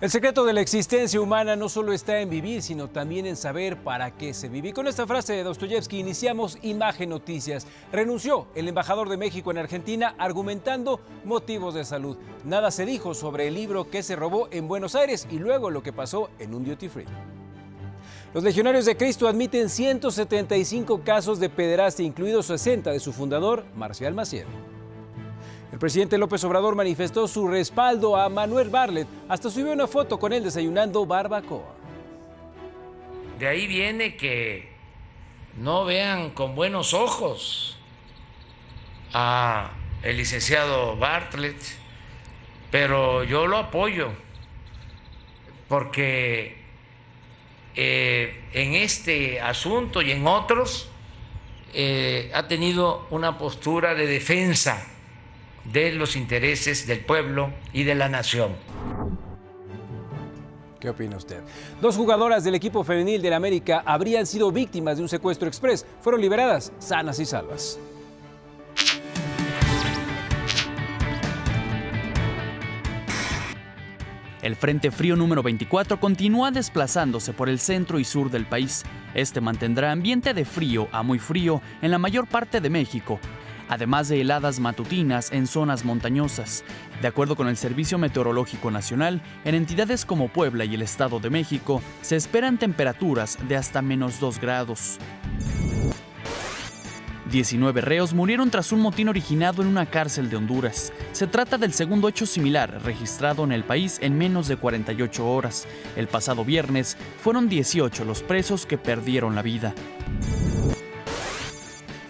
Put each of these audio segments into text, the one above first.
El secreto de la existencia humana no solo está en vivir, sino también en saber para qué se vive. Y con esta frase de Dostoyevsky iniciamos Imagen Noticias. Renunció el embajador de México en Argentina argumentando motivos de salud. Nada se dijo sobre el libro que se robó en Buenos Aires y luego lo que pasó en un duty free. Los Legionarios de Cristo admiten 175 casos de pederastia, incluidos 60 de su fundador, Marcial Maciel. El presidente López Obrador manifestó su respaldo a Manuel Bartlett. Hasta subió una foto con él desayunando barbacoa. De ahí viene que no vean con buenos ojos a el licenciado Bartlett, pero yo lo apoyo porque en este asunto y en otros ha tenido una postura de defensa de los intereses del pueblo y de la nación. ¿Qué opina usted? Dos jugadoras del equipo femenil del América habrían sido víctimas de un secuestro express. Fueron liberadas sanas y salvas. El Frente Frío número 24 continúa desplazándose por el centro y sur del país. Este mantendrá ambiente de frío a muy frío en la mayor parte de México, además de heladas matutinas en zonas montañosas. De acuerdo con el Servicio Meteorológico Nacional, en entidades como Puebla y el Estado de México se esperan temperaturas de hasta -2 grados. 19 reos murieron tras un motín originado en una cárcel de Honduras. Se trata del segundo hecho similar registrado en el país en menos de 48 horas. El pasado viernes fueron 18 los presos que perdieron la vida.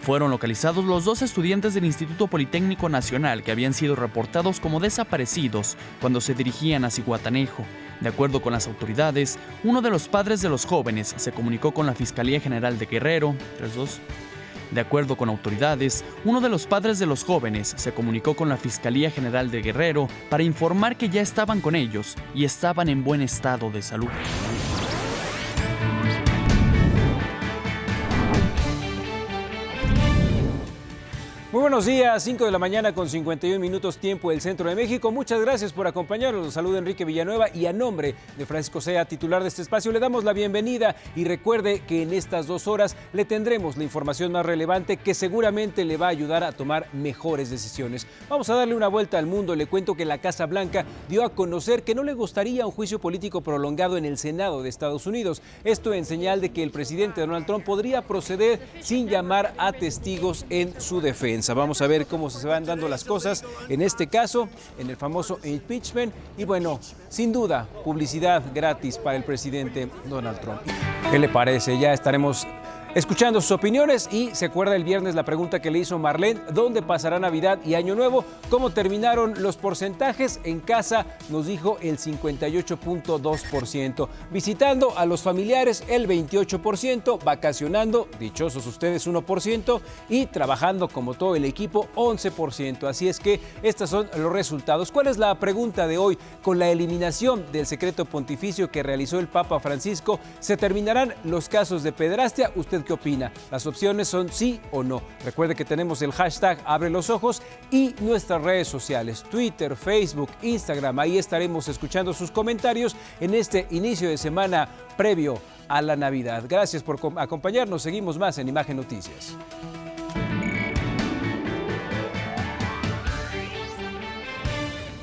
Fueron localizados los dos estudiantes del Instituto Politécnico Nacional que habían sido reportados como desaparecidos cuando se dirigían a Zihuatanejo. De acuerdo con las autoridades, uno de los padres de los jóvenes se comunicó con la Fiscalía General de Guerrero. De acuerdo con autoridades, uno de los padres de los jóvenes se comunicó con la Fiscalía General de Guerrero para informar que ya estaban con ellos y estaban en buen estado de salud. Muy buenos días, 5 de la mañana con 51 minutos tiempo del Centro de México. Muchas gracias por acompañarnos. Los saluda Enrique Villanueva y a nombre de Francisco Sea, titular de este espacio, le damos la bienvenida y recuerde que en estas 2 horas le tendremos la información más relevante que seguramente le va a ayudar a tomar mejores decisiones. Vamos a darle una vuelta al mundo. Le cuento que la Casa Blanca dio a conocer que no le gustaría un juicio político prolongado en el Senado de Estados Unidos. Esto en señal de que el presidente Donald Trump podría proceder sin llamar a testigos en su defensa. Vamos a ver cómo se van dando las cosas en este caso, en el famoso impeachment. Y bueno, sin duda, publicidad gratis para el presidente Donald Trump. ¿Qué le parece? Ya estaremos escuchando sus opiniones y se acuerda el viernes la pregunta que le hizo Marlene, ¿dónde pasará Navidad y Año Nuevo? ¿Cómo terminaron los porcentajes? En casa nos dijo el 58.2%, visitando a los familiares el 28%, vacacionando, dichosos ustedes 1% y trabajando como todo el equipo 11%. Así es que estos son los resultados. ¿Cuál es la pregunta de hoy? Con la eliminación del secreto pontificio que realizó el Papa Francisco, ¿se terminarán los casos de pederastia? ¿Usted qué opina? Las opciones son sí o no. Recuerde que tenemos el hashtag Abre los Ojos y nuestras redes sociales, Twitter, Facebook, Instagram. Ahí estaremos escuchando sus comentarios en este inicio de semana previo a la Navidad. Gracias por acompañarnos. Seguimos más en Imagen Noticias.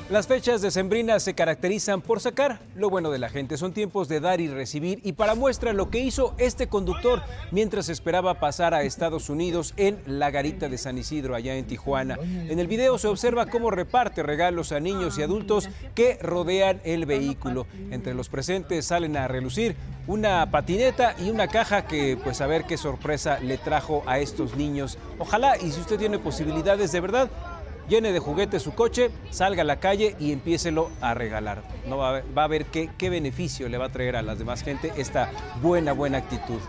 Las fechas decembrinas se caracterizan por sacar lo bueno de la gente. Son tiempos de dar y recibir y para muestra lo que hizo este conductor mientras esperaba pasar a Estados Unidos en la garita de San Isidro, allá en Tijuana. En el video se observa cómo reparte regalos a niños y adultos que rodean el vehículo. Entre los presentes salen a relucir una patineta y una caja que, pues, a ver qué sorpresa le trajo a estos niños. Ojalá, y si usted tiene posibilidades de verdad, llene de juguetes su coche, salga a la calle y empiécelo a regalar. No va a ver qué beneficio le va a traer a las demás gente esta buena actitud.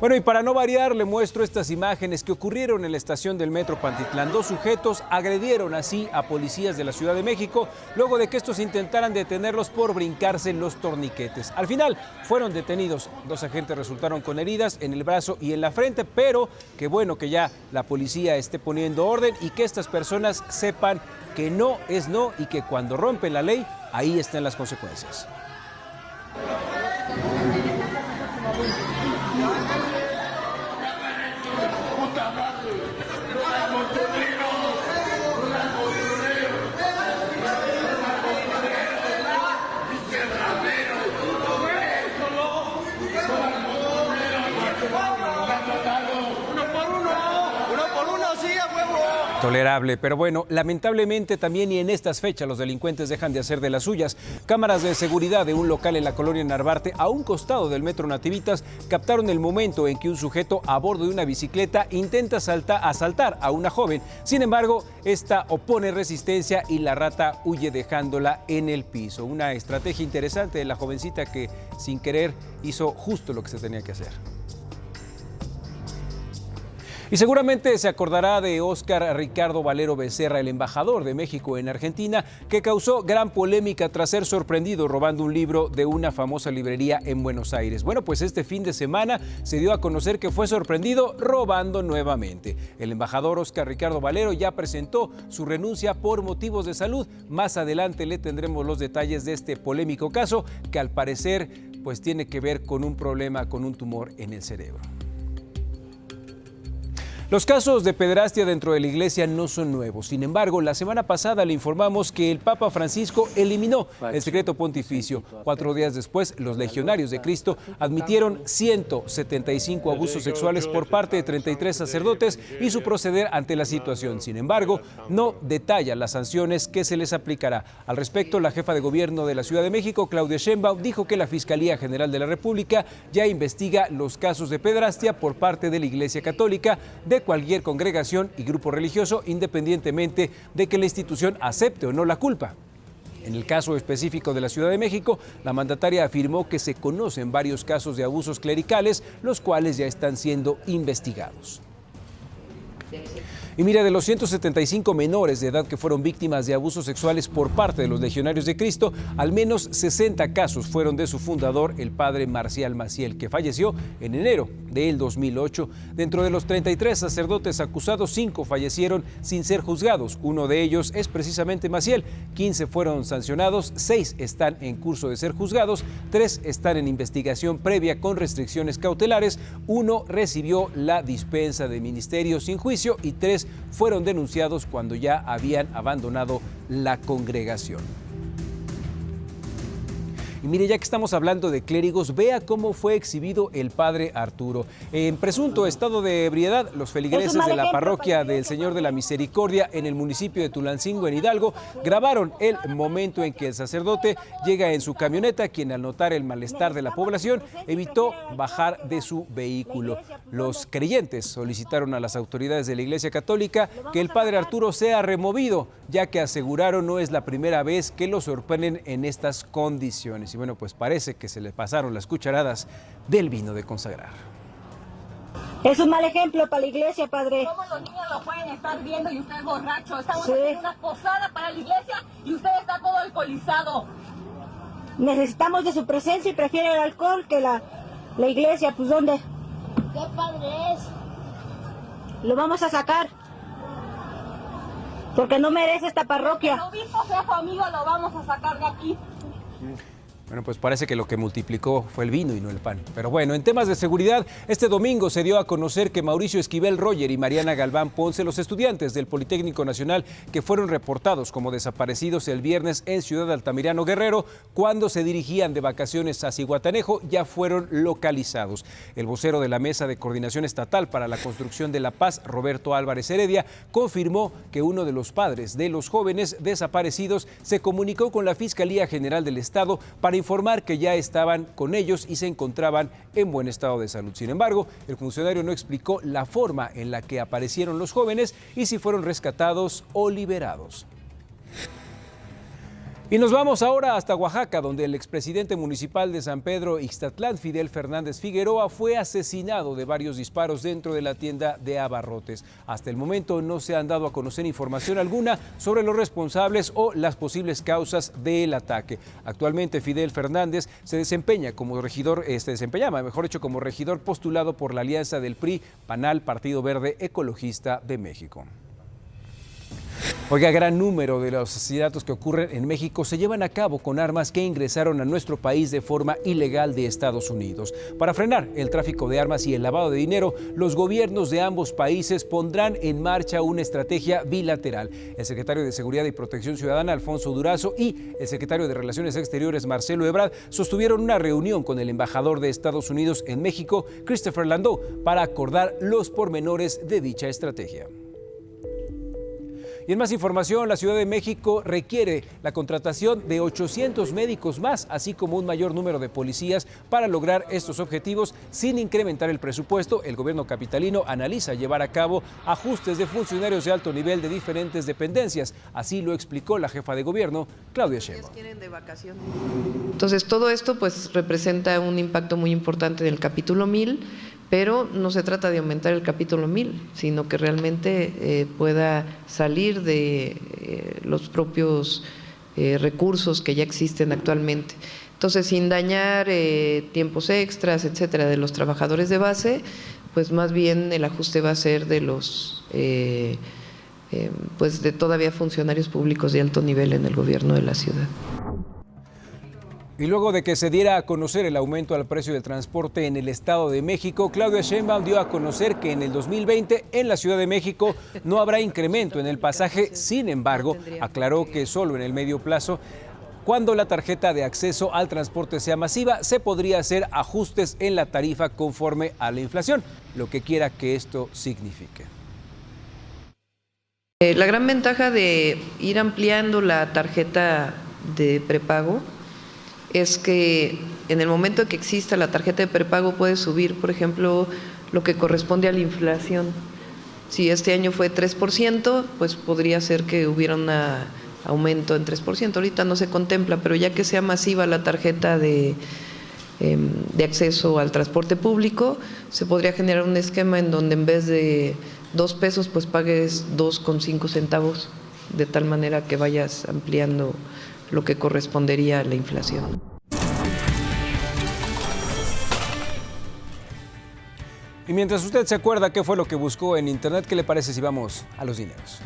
Bueno, y para no variar, le muestro estas imágenes que ocurrieron en la estación del metro Pantitlán. 2 sujetos agredieron así a policías de la Ciudad de México, luego de que estos intentaran detenerlos por brincarse los torniquetes. Al final fueron detenidos. 2 agentes resultaron con heridas en el brazo y en la frente, pero qué bueno que ya la policía esté poniendo orden y que estas personas sepan que no es no y que cuando rompen la ley, ahí están las consecuencias. Tolerable, pero bueno, lamentablemente también y en estas fechas los delincuentes dejan de hacer de las suyas. Cámaras de seguridad de un local en la colonia Narvarte, a un costado del metro Nativitas, captaron el momento en que un sujeto a bordo de una bicicleta intenta asaltar a una joven. Sin embargo, esta opone resistencia y la rata huye dejándola en el piso. Una estrategia interesante de la jovencita que sin querer hizo justo lo que se tenía que hacer. Y seguramente se acordará de Óscar Ricardo Valero Becerra, el embajador de México en Argentina, que causó gran polémica tras ser sorprendido robando un libro de una famosa librería en Buenos Aires. Bueno, pues este fin de semana se dio a conocer que fue sorprendido robando nuevamente. El embajador Óscar Ricardo Valero ya presentó su renuncia por motivos de salud. Más adelante le tendremos los detalles de este polémico caso, que al parecer pues tiene que ver con un problema, con un tumor en el cerebro. Los casos de pederastia dentro de la iglesia no son nuevos. Sin embargo, la semana pasada le informamos que el Papa Francisco eliminó el secreto pontificio. 4 días después, los legionarios de Cristo admitieron 175 abusos sexuales por parte de 33 sacerdotes y su proceder ante la situación. Sin embargo, no detalla las sanciones que se les aplicará. Al respecto, la jefa de gobierno de la Ciudad de México, Claudia Sheinbaum, dijo que la Fiscalía General de la República ya investiga los casos de pederastia por parte de la Iglesia Católica, de cualquier congregación y grupo religioso, independientemente de que la institución acepte o no la culpa. En el caso específico de la Ciudad de México, la mandataria afirmó que se conocen varios casos de abusos clericales, los cuales ya están siendo investigados. Y mira, de los 175 menores de edad que fueron víctimas de abusos sexuales por parte de los legionarios de Cristo, al menos 60 casos fueron de su fundador, el padre Marcial Maciel, que falleció en enero del 2008. Dentro de los 33 sacerdotes acusados, 5 fallecieron sin ser juzgados. Uno de ellos es precisamente Maciel. 15 fueron sancionados, 6 están en curso de ser juzgados, 3 están en investigación previa con restricciones cautelares, 1 recibió la dispensa de ministerio sin juicio y 3 fueron denunciados cuando ya habían abandonado la congregación. Y mire, ya que estamos hablando de clérigos, vea cómo fue exhibido el padre Arturo. En presunto estado de ebriedad, los feligreses de la parroquia del Señor de la Misericordia en el municipio de Tulancingo, en Hidalgo, grabaron el momento en que el sacerdote llega en su camioneta, quien al notar el malestar de la población evitó bajar de su vehículo. Los creyentes solicitaron a las autoridades de la Iglesia Católica que el padre Arturo sea removido, ya que aseguraron no es la primera vez que lo sorprenden en estas condiciones. Y bueno, pues parece que se le pasaron las cucharadas del vino de consagrar. Es un mal ejemplo para la iglesia, padre. ¿Cómo los niños lo pueden estar viendo y usted es borracho? Estamos en una posada para la iglesia y usted está todo alcoholizado. Necesitamos de su presencia y prefiere el alcohol que la iglesia. Pues ¿dónde? ¿Qué padre es? Lo vamos a sacar. Porque no merece esta parroquia. El obispo sea su amigo, lo vamos a sacar de aquí. Bueno, pues parece que lo que multiplicó fue el vino y no el pan. Pero bueno, en temas de seguridad, este domingo se dio a conocer que Mauricio Esquivel Roger y Mariana Galván Ponce, los estudiantes del Politécnico Nacional que fueron reportados como desaparecidos el viernes en Ciudad Altamirano, Guerrero, cuando se dirigían de vacaciones a Zihuatanejo, ya fueron localizados. El vocero de la Mesa de Coordinación Estatal para la Construcción de la Paz, Roberto Álvarez Heredia, confirmó que uno de los padres de los jóvenes desaparecidos se comunicó con la Fiscalía General del Estado para informar que ya estaban con ellos y se encontraban en buen estado de salud. Sin embargo, el funcionario no explicó la forma en la que aparecieron los jóvenes y si fueron rescatados o liberados. Y nos vamos ahora hasta Oaxaca, donde el expresidente municipal de San Pedro Ixtatlán, Fidel Fernández Figueroa, fue asesinado de varios disparos dentro de la tienda de abarrotes. Hasta el momento no se han dado a conocer información alguna sobre los responsables o las posibles causas del ataque. Actualmente Fidel Fernández se desempeñaba como regidor postulado por la alianza del PRI, PANAL, Partido Verde Ecologista de México. Oiga, gran número de los asesinatos que ocurren en México se llevan a cabo con armas que ingresaron a nuestro país de forma ilegal de Estados Unidos. Para frenar el tráfico de armas y el lavado de dinero, los gobiernos de ambos países pondrán en marcha una estrategia bilateral. El secretario de Seguridad y Protección Ciudadana, Alfonso Durazo, y el secretario de Relaciones Exteriores, Marcelo Ebrard, sostuvieron una reunión con el embajador de Estados Unidos en México, Christopher Landau, para acordar los pormenores de dicha estrategia. Y en más información, la Ciudad de México requiere la contratación de 800 médicos más, así como un mayor número de policías para lograr estos objetivos sin incrementar el presupuesto. El gobierno capitalino analiza llevar a cabo ajustes de funcionarios de alto nivel de diferentes dependencias. Así lo explicó la jefa de gobierno, Claudia Sheinbaum. Entonces, todo esto pues representa un impacto muy importante del capítulo 1000. Pero no se trata de aumentar el capítulo 1000, sino que realmente pueda salir de los propios recursos que ya existen actualmente. Entonces, sin dañar tiempos extras, etcétera, de los trabajadores de base, pues más bien el ajuste va a ser de los pues de todavía funcionarios públicos de alto nivel en el gobierno de la ciudad. Y luego de que se diera a conocer el aumento al precio del transporte en el Estado de México, Claudia Sheinbaum dio a conocer que en el 2020 en la Ciudad de México no habrá incremento en el pasaje. Sin embargo, aclaró que solo en el medio plazo, cuando la tarjeta de acceso al transporte sea masiva, se podría hacer ajustes en la tarifa conforme a la inflación, lo que quiera que esto signifique. La gran ventaja de ir ampliando la tarjeta de prepago es que en el momento que exista la tarjeta de prepago puede subir, por ejemplo, lo que corresponde a la inflación. Si este año fue 3%, pues podría ser que hubiera un aumento en 3%. Ahorita no se contempla, pero ya que sea masiva la tarjeta de acceso al transporte público, se podría generar un esquema en donde en vez de 2 pesos, pues pagues 2,5 centavos, de tal manera que vayas ampliando lo que correspondería a la inflación. Y mientras usted se acuerda qué fue lo que buscó en internet, ¿qué le parece si vamos a los dineros?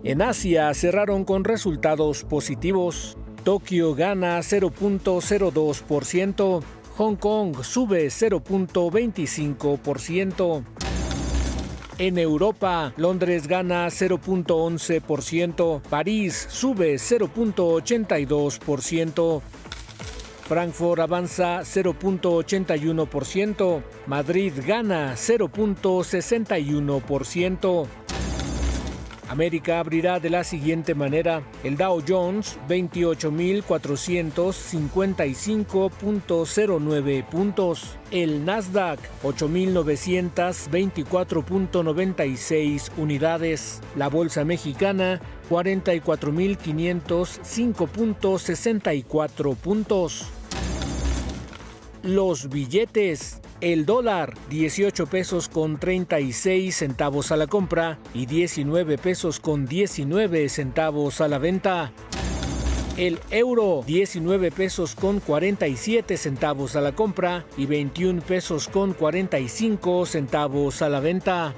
En Asia cerraron con resultados positivos. Tokio gana 0.02%, Hong Kong sube 0.25%. En Europa, Londres gana 0.11%, París sube 0.82%, Frankfurt avanza 0.81%, Madrid gana 0.61%. América abrirá de la siguiente manera: el Dow Jones 28.455.09 puntos, el Nasdaq 8.924.96 unidades, la Bolsa Mexicana 44.505.64 puntos. Los billetes. El dólar, 18 pesos con 36 centavos a la compra y 19 pesos con 19 centavos a la venta. El euro, 19 pesos con 47 centavos a la compra y 21 pesos con 45 centavos a la venta.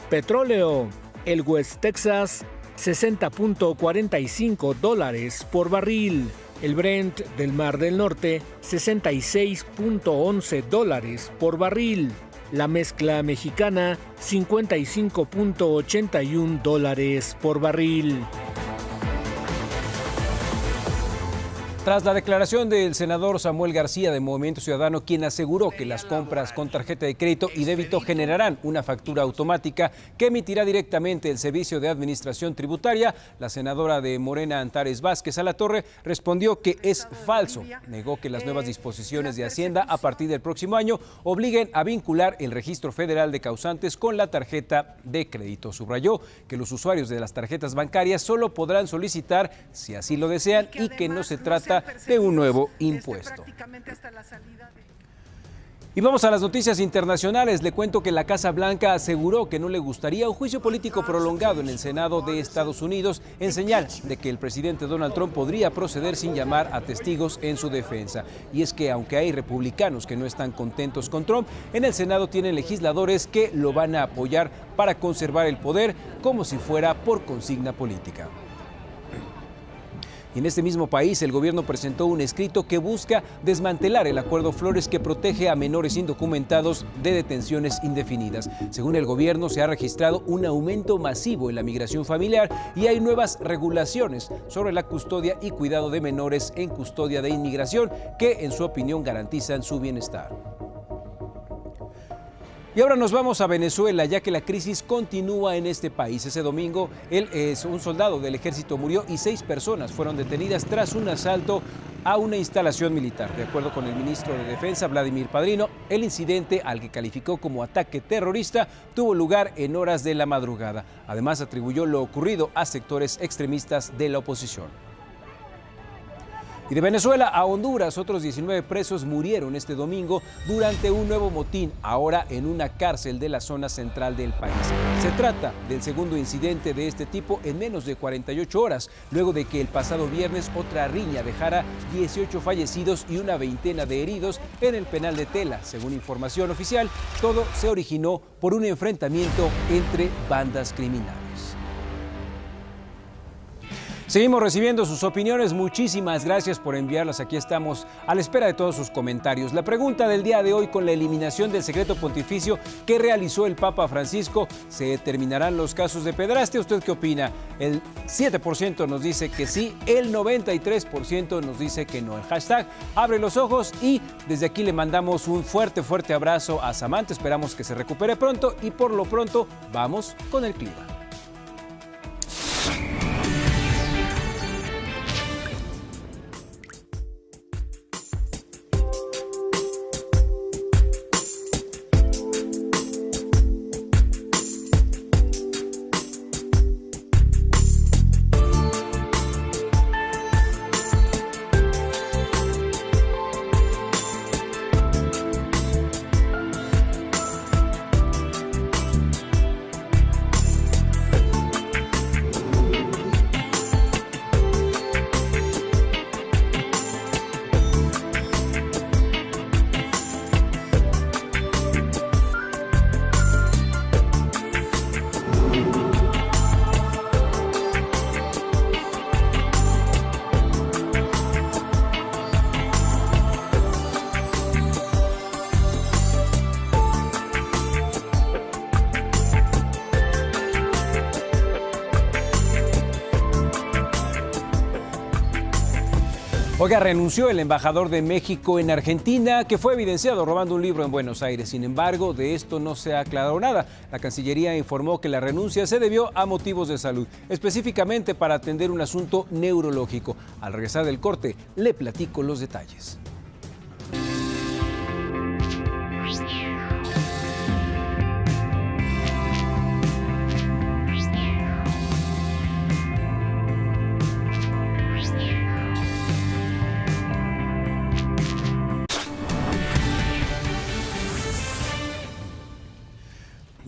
Petróleo. El West Texas, $60.45 por barril. El Brent del Mar del Norte, $66.11 por barril. La mezcla mexicana, $55.81 por barril. Tras la declaración del senador Samuel García de Movimiento Ciudadano, quien aseguró que las compras con tarjeta de crédito y débito generarán una factura automática que emitirá directamente el Servicio de Administración Tributaria, la senadora de Morena, Antares Vázquez Alatorre, respondió que es falso. Negó que las nuevas disposiciones de Hacienda a partir del próximo año obliguen a vincular el Registro Federal de Causantes con la tarjeta de crédito. Subrayó que los usuarios de las tarjetas bancarias solo podrán solicitar si así lo desean y que no se trata de un nuevo impuesto. Y vamos a las noticias internacionales. Le cuento que la Casa Blanca aseguró que no le gustaría un juicio político prolongado en el Senado de Estados Unidos en señal de que el presidente Donald Trump podría proceder sin llamar a testigos en su defensa. Y es que aunque hay republicanos que no están contentos con Trump, en el Senado tienen legisladores que lo van a apoyar para conservar el poder como si fuera por consigna política. Y en este mismo país, el gobierno presentó un escrito que busca desmantelar el acuerdo Flores que protege a menores indocumentados de detenciones indefinidas. Según el gobierno, se ha registrado un aumento masivo en la migración familiar y hay nuevas regulaciones sobre la custodia y cuidado de menores en custodia de inmigración que, en su opinión, garantizan su bienestar. Y ahora nos vamos a Venezuela, ya que la crisis continúa en este país. Ese domingo, un soldado del ejército murió y 6 personas fueron detenidas tras un asalto a una instalación militar. De acuerdo con el ministro de Defensa, Vladimir Padrino, el incidente, al que calificó como ataque terrorista, tuvo lugar en horas de la madrugada. Además, atribuyó lo ocurrido a sectores extremistas de la oposición. Y de Venezuela a Honduras, otros 19 presos murieron este domingo durante un nuevo motín, ahora en una cárcel de la zona central del país. Se trata del segundo incidente de este tipo en menos de 48 horas, luego de que el pasado viernes otra riña dejara 18 fallecidos y una veintena de heridos en el penal de Tela. Según información oficial, todo se originó por un enfrentamiento entre bandas criminales. Seguimos recibiendo sus opiniones, muchísimas gracias por enviarlas, aquí estamos a la espera de todos sus comentarios. La pregunta del día de hoy: con la eliminación del secreto pontificio que realizó el Papa Francisco, ¿se determinarán los casos de pederastia? ¿Usted qué opina? El 7% nos dice que sí, el 93% nos dice que no. El hashtag abre los ojos y desde aquí le mandamos un fuerte abrazo a Samantha, esperamos que se recupere pronto y por lo pronto vamos con el clima. Oiga, renunció el embajador de México en Argentina, que fue evidenciado robando un libro en Buenos Aires. Sin embargo, de esto no se ha aclarado nada. La Cancillería informó que la renuncia se debió a motivos de salud, específicamente para atender un asunto neurológico. Al regresar del corte, le platico los detalles.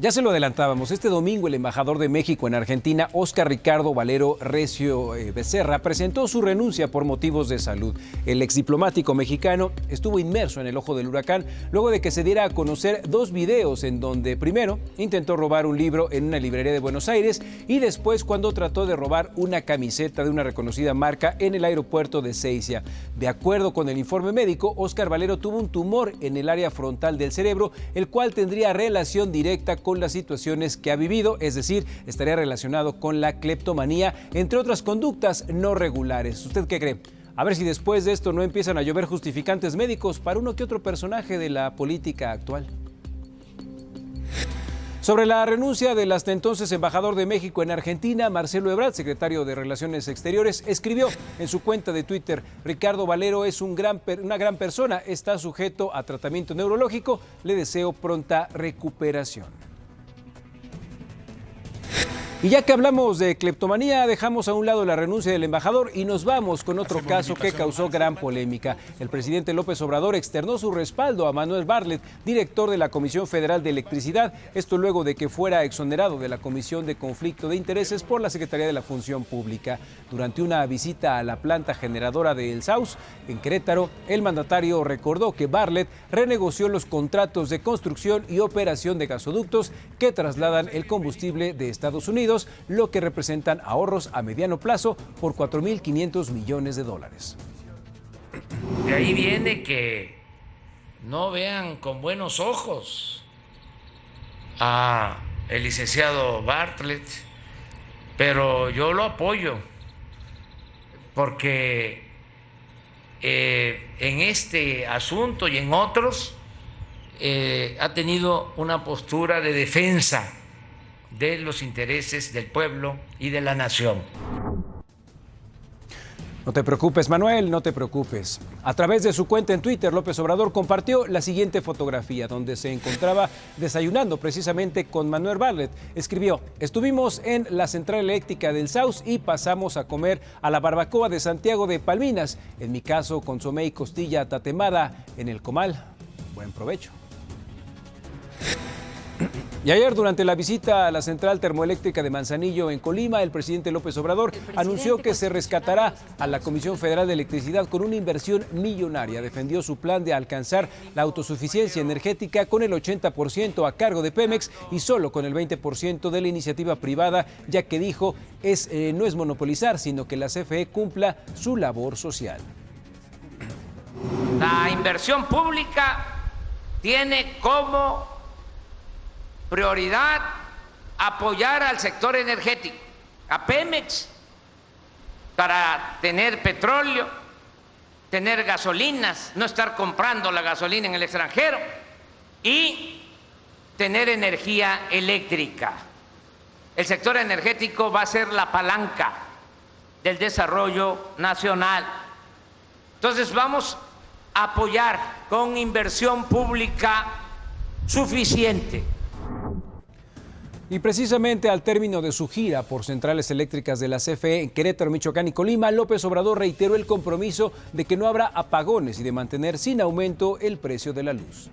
Ya se lo adelantábamos, este domingo el embajador de México en Argentina, Óscar Ricardo Valero Recio Becerra, presentó su renuncia por motivos de salud. El exdiplomático mexicano estuvo inmerso en el ojo del huracán luego de que se diera a conocer 2 videos en donde primero intentó robar un libro en una librería de Buenos Aires y después cuando trató de robar una camiseta de una reconocida marca en el aeropuerto de Seiza. De acuerdo con el informe médico, Óscar Valero tuvo un tumor en el área frontal del cerebro, el cual tendría relación directa con las situaciones que ha vivido, es decir, estaría relacionado con la cleptomanía, entre otras conductas no regulares. ¿Usted qué cree? A ver si después de esto no empiezan a llover justificantes médicos para uno que otro personaje de la política actual. Sobre la renuncia del hasta entonces embajador de México en Argentina, Marcelo Ebrard, secretario de Relaciones Exteriores, escribió en su cuenta de Twitter: Ricardo Valero es una gran persona, está sujeto a tratamiento neurológico, le deseo pronta recuperación. Y ya que hablamos de cleptomanía, dejamos a un lado la renuncia del embajador y nos vamos con otro caso que causó gran polémica. El presidente López Obrador externó su respaldo a Manuel Bartlett, director de la Comisión Federal de Electricidad, esto luego de que fuera exonerado de la Comisión de Conflicto de Intereses por la Secretaría de la Función Pública. Durante una visita a la planta generadora de El Sauz, en Querétaro, el mandatario recordó que Bartlett renegoció los contratos de construcción y operación de gasoductos que trasladan el combustible de Estados Unidos, lo que representan ahorros a mediano plazo por $4.500 millones. De ahí viene que no vean con buenos ojos a el licenciado Bartlett, pero yo lo apoyo porque en este asunto y en otros ha tenido una postura de defensa de los intereses del pueblo y de la nación. No te preocupes, Manuel, no te preocupes. A través de su cuenta en Twitter, López Obrador compartió la siguiente fotografía, donde se encontraba desayunando precisamente con Manuel Bartlett. Escribió: estuvimos en la central eléctrica del Sauz y pasamos a comer a la barbacoa de Santiago de Palminas. En mi caso, consomé y costilla tatemada en el comal. Buen provecho. Y ayer, durante la visita a la central termoeléctrica de Manzanillo en Colima, el presidente López Obrador anunció que se rescatará a la Comisión Federal de Electricidad con una inversión millonaria. Defendió su plan de alcanzar la autosuficiencia energética con el 80% a cargo de Pemex y solo con el 20% de la iniciativa privada, ya que dijo no es monopolizar, sino que la CFE cumpla su labor social. La inversión pública tiene como prioridad apoyar al sector energético, a Pemex, para tener petróleo, tener gasolinas, no estar comprando la gasolina en el extranjero y tener energía eléctrica. El sector energético va a ser la palanca del desarrollo nacional. Entonces vamos a apoyar con inversión pública suficiente. Y precisamente al término de su gira por centrales eléctricas de la CFE en Querétaro, Michoacán y Colima, López Obrador reiteró el compromiso de que no habrá apagones y de mantener sin aumento el precio de la luz.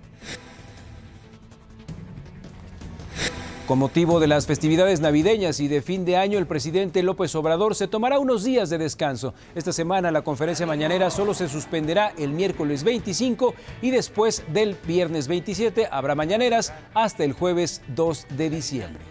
Con motivo de las festividades navideñas y de fin de año, el presidente López Obrador se tomará unos días de descanso. Esta semana la conferencia mañanera solo se suspenderá el miércoles 25 y después del viernes 27 habrá mañaneras hasta el jueves 2 de diciembre.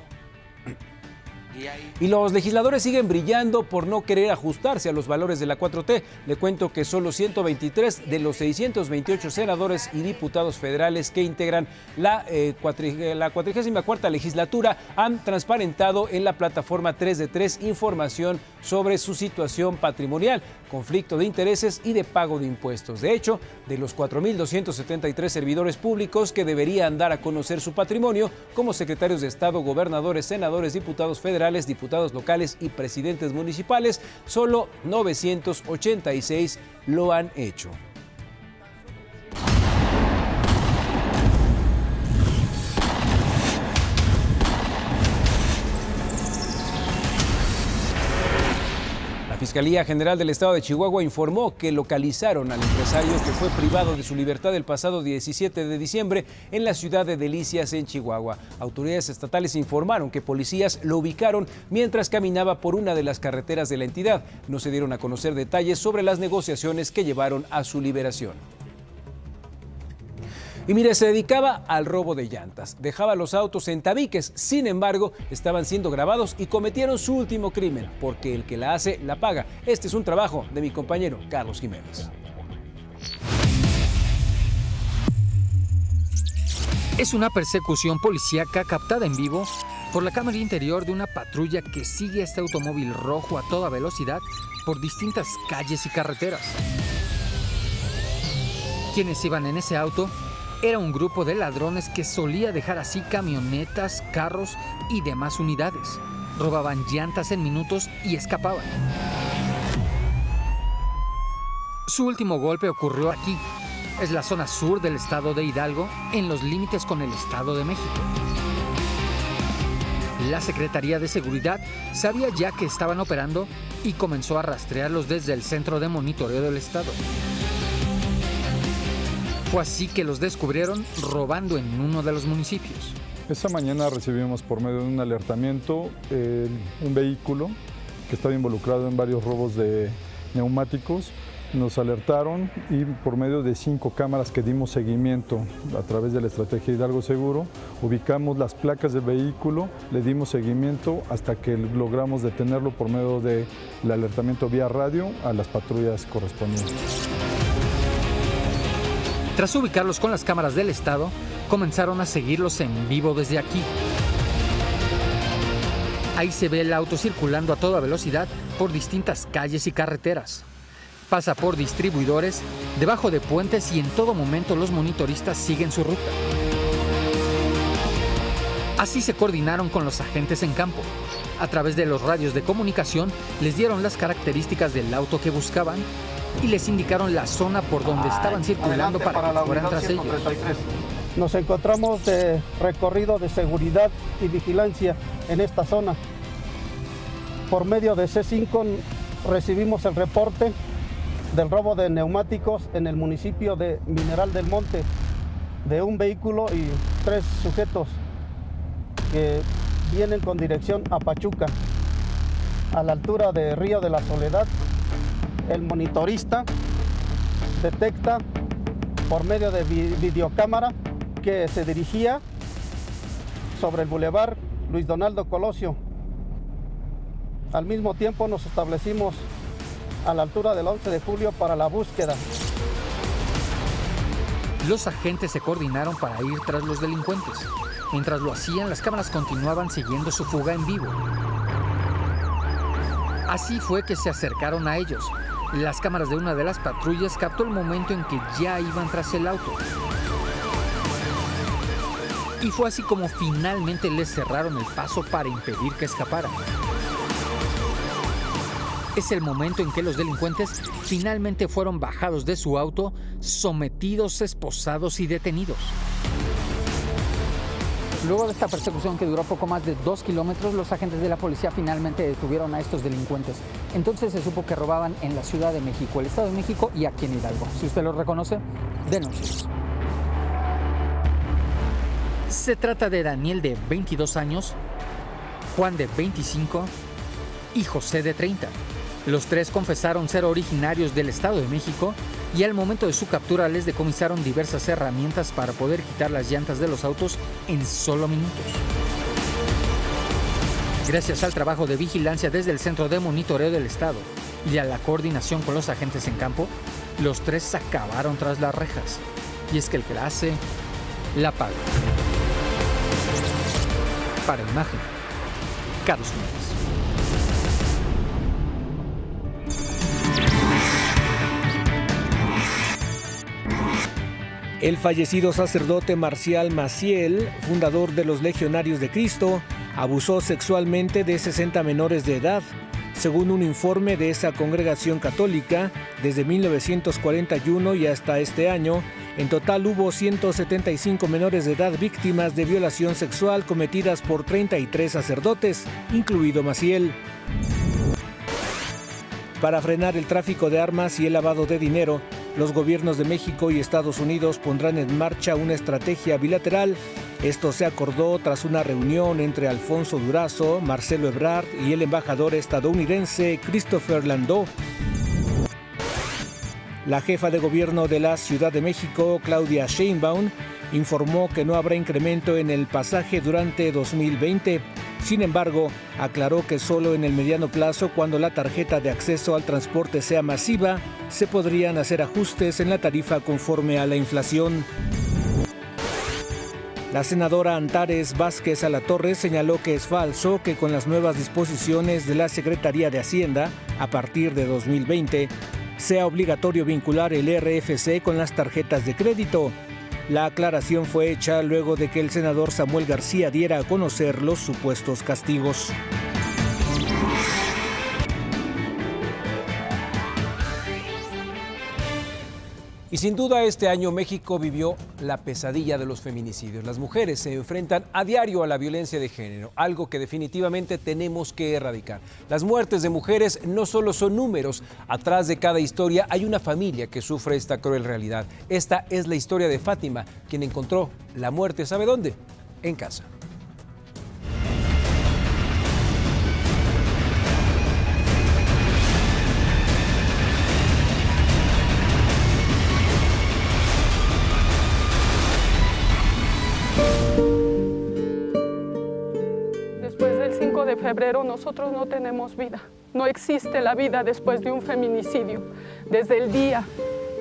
Y los legisladores siguen brillando por no querer ajustarse a los valores de la 4T. Le cuento que solo 123 de los 628 senadores y diputados federales que integran la 44ª legislatura han transparentado en la plataforma 3 de 3 información sobre su situación patrimonial, conflicto de intereses y de pago de impuestos. De hecho, de los 4.273 servidores públicos que deberían dar a conocer su patrimonio, como secretarios de Estado, gobernadores, senadores, diputados federales, diputados locales y presidentes municipales, solo 986 lo han hecho. La Fiscalía General del Estado de Chihuahua informó que localizaron al empresario que fue privado de su libertad el pasado 17 de diciembre en la ciudad de Delicias, en Chihuahua. Autoridades estatales informaron que policías lo ubicaron mientras caminaba por una de las carreteras de la entidad. No se dieron a conocer detalles sobre las negociaciones que llevaron a su liberación. Y mire, se dedicaba al robo de llantas, dejaba los autos en tabiques, sin embargo, estaban siendo grabados y cometieron su último crimen, porque el que la hace, la paga. Este es un trabajo de mi compañero Carlos Jiménez. Es una persecución policíaca captada en vivo por la cámara interior de una patrulla que sigue a este automóvil rojo a toda velocidad por distintas calles y carreteras. Quienes iban en ese auto era un grupo de ladrones que solía dejar así camionetas, carros y demás unidades. Robaban llantas en minutos y escapaban. Su último golpe ocurrió aquí. Es la zona sur del estado de Hidalgo, en los límites con el Estado de México. La Secretaría de Seguridad sabía ya que estaban operando y comenzó a rastrearlos desde el Centro de Monitoreo del Estado. Fue así que los descubrieron robando en uno de los municipios. Esa mañana recibimos por medio de un alertamiento un vehículo que estaba involucrado en varios robos de neumáticos. Nos alertaron y por medio de 5 cámaras que dimos seguimiento a través de la estrategia Hidalgo Seguro, ubicamos las placas del vehículo, le dimos seguimiento hasta que logramos detenerlo por medio del alertamiento vía radio a las patrullas correspondientes. Tras ubicarlos con las cámaras del Estado, comenzaron a seguirlos en vivo desde aquí. Ahí se ve el auto circulando a toda velocidad por distintas calles y carreteras. Pasa por distribuidores, debajo de puentes y en todo momento los monitoristas siguen su ruta. Así se coordinaron con los agentes en campo. A través de los radios de comunicación les dieron las características del auto que buscaban y les indicaron la zona por donde estaban circulando para que fueran tras ellos. Nos encontramos de recorrido de seguridad y vigilancia en esta zona. Por medio de C5 recibimos el reporte del robo de neumáticos en el municipio de Mineral del Monte, de un vehículo y 3 sujetos que vienen con dirección a Pachuca. A la altura de Río de la Soledad, el monitorista detecta por medio de videocámara que se dirigía sobre el bulevar Luis Donaldo Colosio. Al mismo tiempo nos establecimos a la altura del 11 de julio para la búsqueda. Los agentes se coordinaron para ir tras los delincuentes. Mientras lo hacían, las cámaras continuaban siguiendo su fuga en vivo. Así fue que se acercaron a ellos. Las cámaras de una de las patrullas captó el momento en que ya iban tras el auto. Y fue así como finalmente les cerraron el paso para impedir que escaparan. Es el momento en que los delincuentes finalmente fueron bajados de su auto, sometidos, esposados y detenidos. Luego de esta persecución que duró poco más de 2 kilómetros, los agentes de la policía finalmente detuvieron a estos delincuentes. Entonces se supo que robaban en la Ciudad de México, el Estado de México y aquí en Hidalgo. Si usted los reconoce, denúncielos. Se trata de Daniel, de 22 años, Juan, de 25 y José, de 30. Los 3 confesaron ser originarios del Estado de México y al momento de su captura les decomisaron diversas herramientas para poder quitar las llantas de los autos en solo minutos. Gracias al trabajo de vigilancia desde el Centro de Monitoreo del Estado y a la coordinación con los agentes en campo, los 3 acabaron tras las rejas. Y es que el que la hace, la paga. Para Imagen, Carlos Núñez. El fallecido sacerdote Marcial Maciel, fundador de los Legionarios de Cristo, abusó sexualmente de 60 menores de edad. Según un informe de esa congregación católica, desde 1941 y hasta este año, en total hubo 175 menores de edad víctimas de violación sexual cometidas por 33 sacerdotes, incluido Maciel. Para frenar el tráfico de armas y el lavado de dinero, los gobiernos de México y Estados Unidos pondrán en marcha una estrategia bilateral. Esto se acordó tras una reunión entre Alfonso Durazo, Marcelo Ebrard y el embajador estadounidense Christopher Landau. La jefa de gobierno de la Ciudad de México, Claudia Sheinbaum, informó que no habrá incremento en el pasaje durante 2020. Sin embargo, aclaró que solo en el mediano plazo, cuando la tarjeta de acceso al transporte sea masiva, se podrían hacer ajustes en la tarifa conforme a la inflación. La senadora Antares Vázquez Alatorre señaló que es falso que con las nuevas disposiciones de la Secretaría de Hacienda, a partir de 2020, sea obligatorio vincular el RFC con las tarjetas de crédito. La aclaración fue hecha luego de que el senador Samuel García diera a conocer los supuestos castigos. Y sin duda este año México vivió la pesadilla de los feminicidios. Las mujeres se enfrentan a diario a la violencia de género, algo que definitivamente tenemos que erradicar. Las muertes de mujeres no solo son números, atrás de cada historia hay una familia que sufre esta cruel realidad. Esta es la historia de Fátima, quien encontró la muerte, ¿sabe dónde? En casa. De febrero nosotros no tenemos vida. No existe la vida después de un feminicidio. Desde el día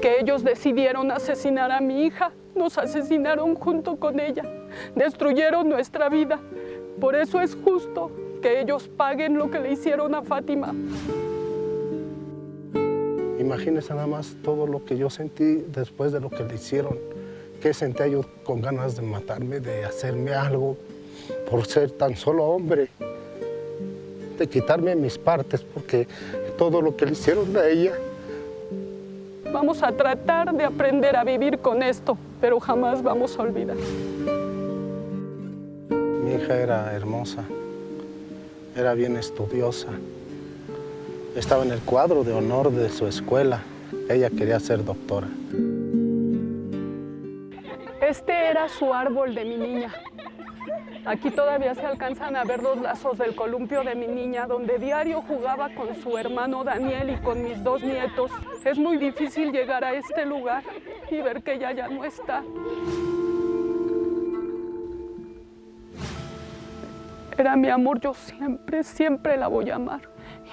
que ellos decidieron asesinar a mi hija, nos asesinaron junto con ella. Destruyeron nuestra vida. Por eso es justo que ellos paguen lo que le hicieron a Fátima. Imagínense nada más todo lo que yo sentí después de lo que le hicieron. Que sentía yo con ganas de matarme, de hacerme algo por ser tan solo hombre. De quitarme mis partes, porque todo lo que le hicieron a ella. Vamos a tratar de aprender a vivir con esto, pero jamás vamos a olvidar. Mi hija era hermosa, era bien estudiosa, estaba en el cuadro de honor de su escuela. Ella quería ser doctora. Este era su árbol de mi niña. Aquí todavía se alcanzan a ver los lazos del columpio de mi niña, donde diario jugaba con su hermano Daniel y con mis 2 nietos. Es muy difícil llegar a este lugar y ver que ella ya no está. Era mi amor, yo siempre la voy a amar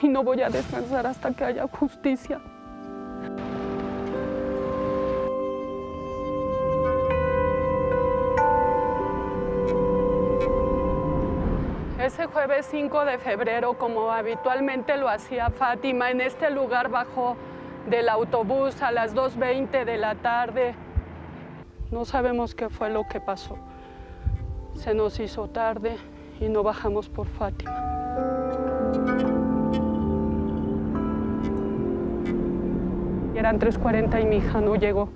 y no voy a descansar hasta que haya justicia. Ese jueves 5 de febrero, como habitualmente lo hacía Fátima, en este lugar bajó del autobús a las 2:20 de la tarde. No sabemos qué fue lo que pasó. Se nos hizo tarde y no bajamos por Fátima. Eran 3:40 y mi hija no llegó.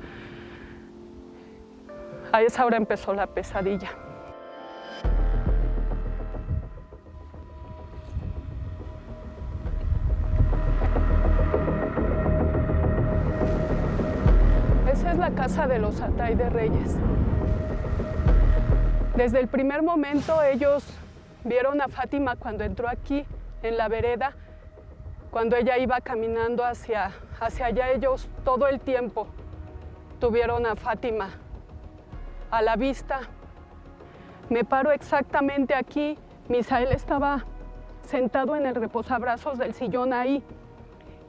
A esa hora empezó la pesadilla. Esa es la casa de los Atay de Reyes. Desde el primer momento ellos vieron a Fátima cuando entró aquí, en la vereda, cuando ella iba caminando hacia allá. Ellos todo el tiempo tuvieron a Fátima a la vista. Me paro exactamente aquí. Misael estaba sentado en el reposabrazos del sillón ahí.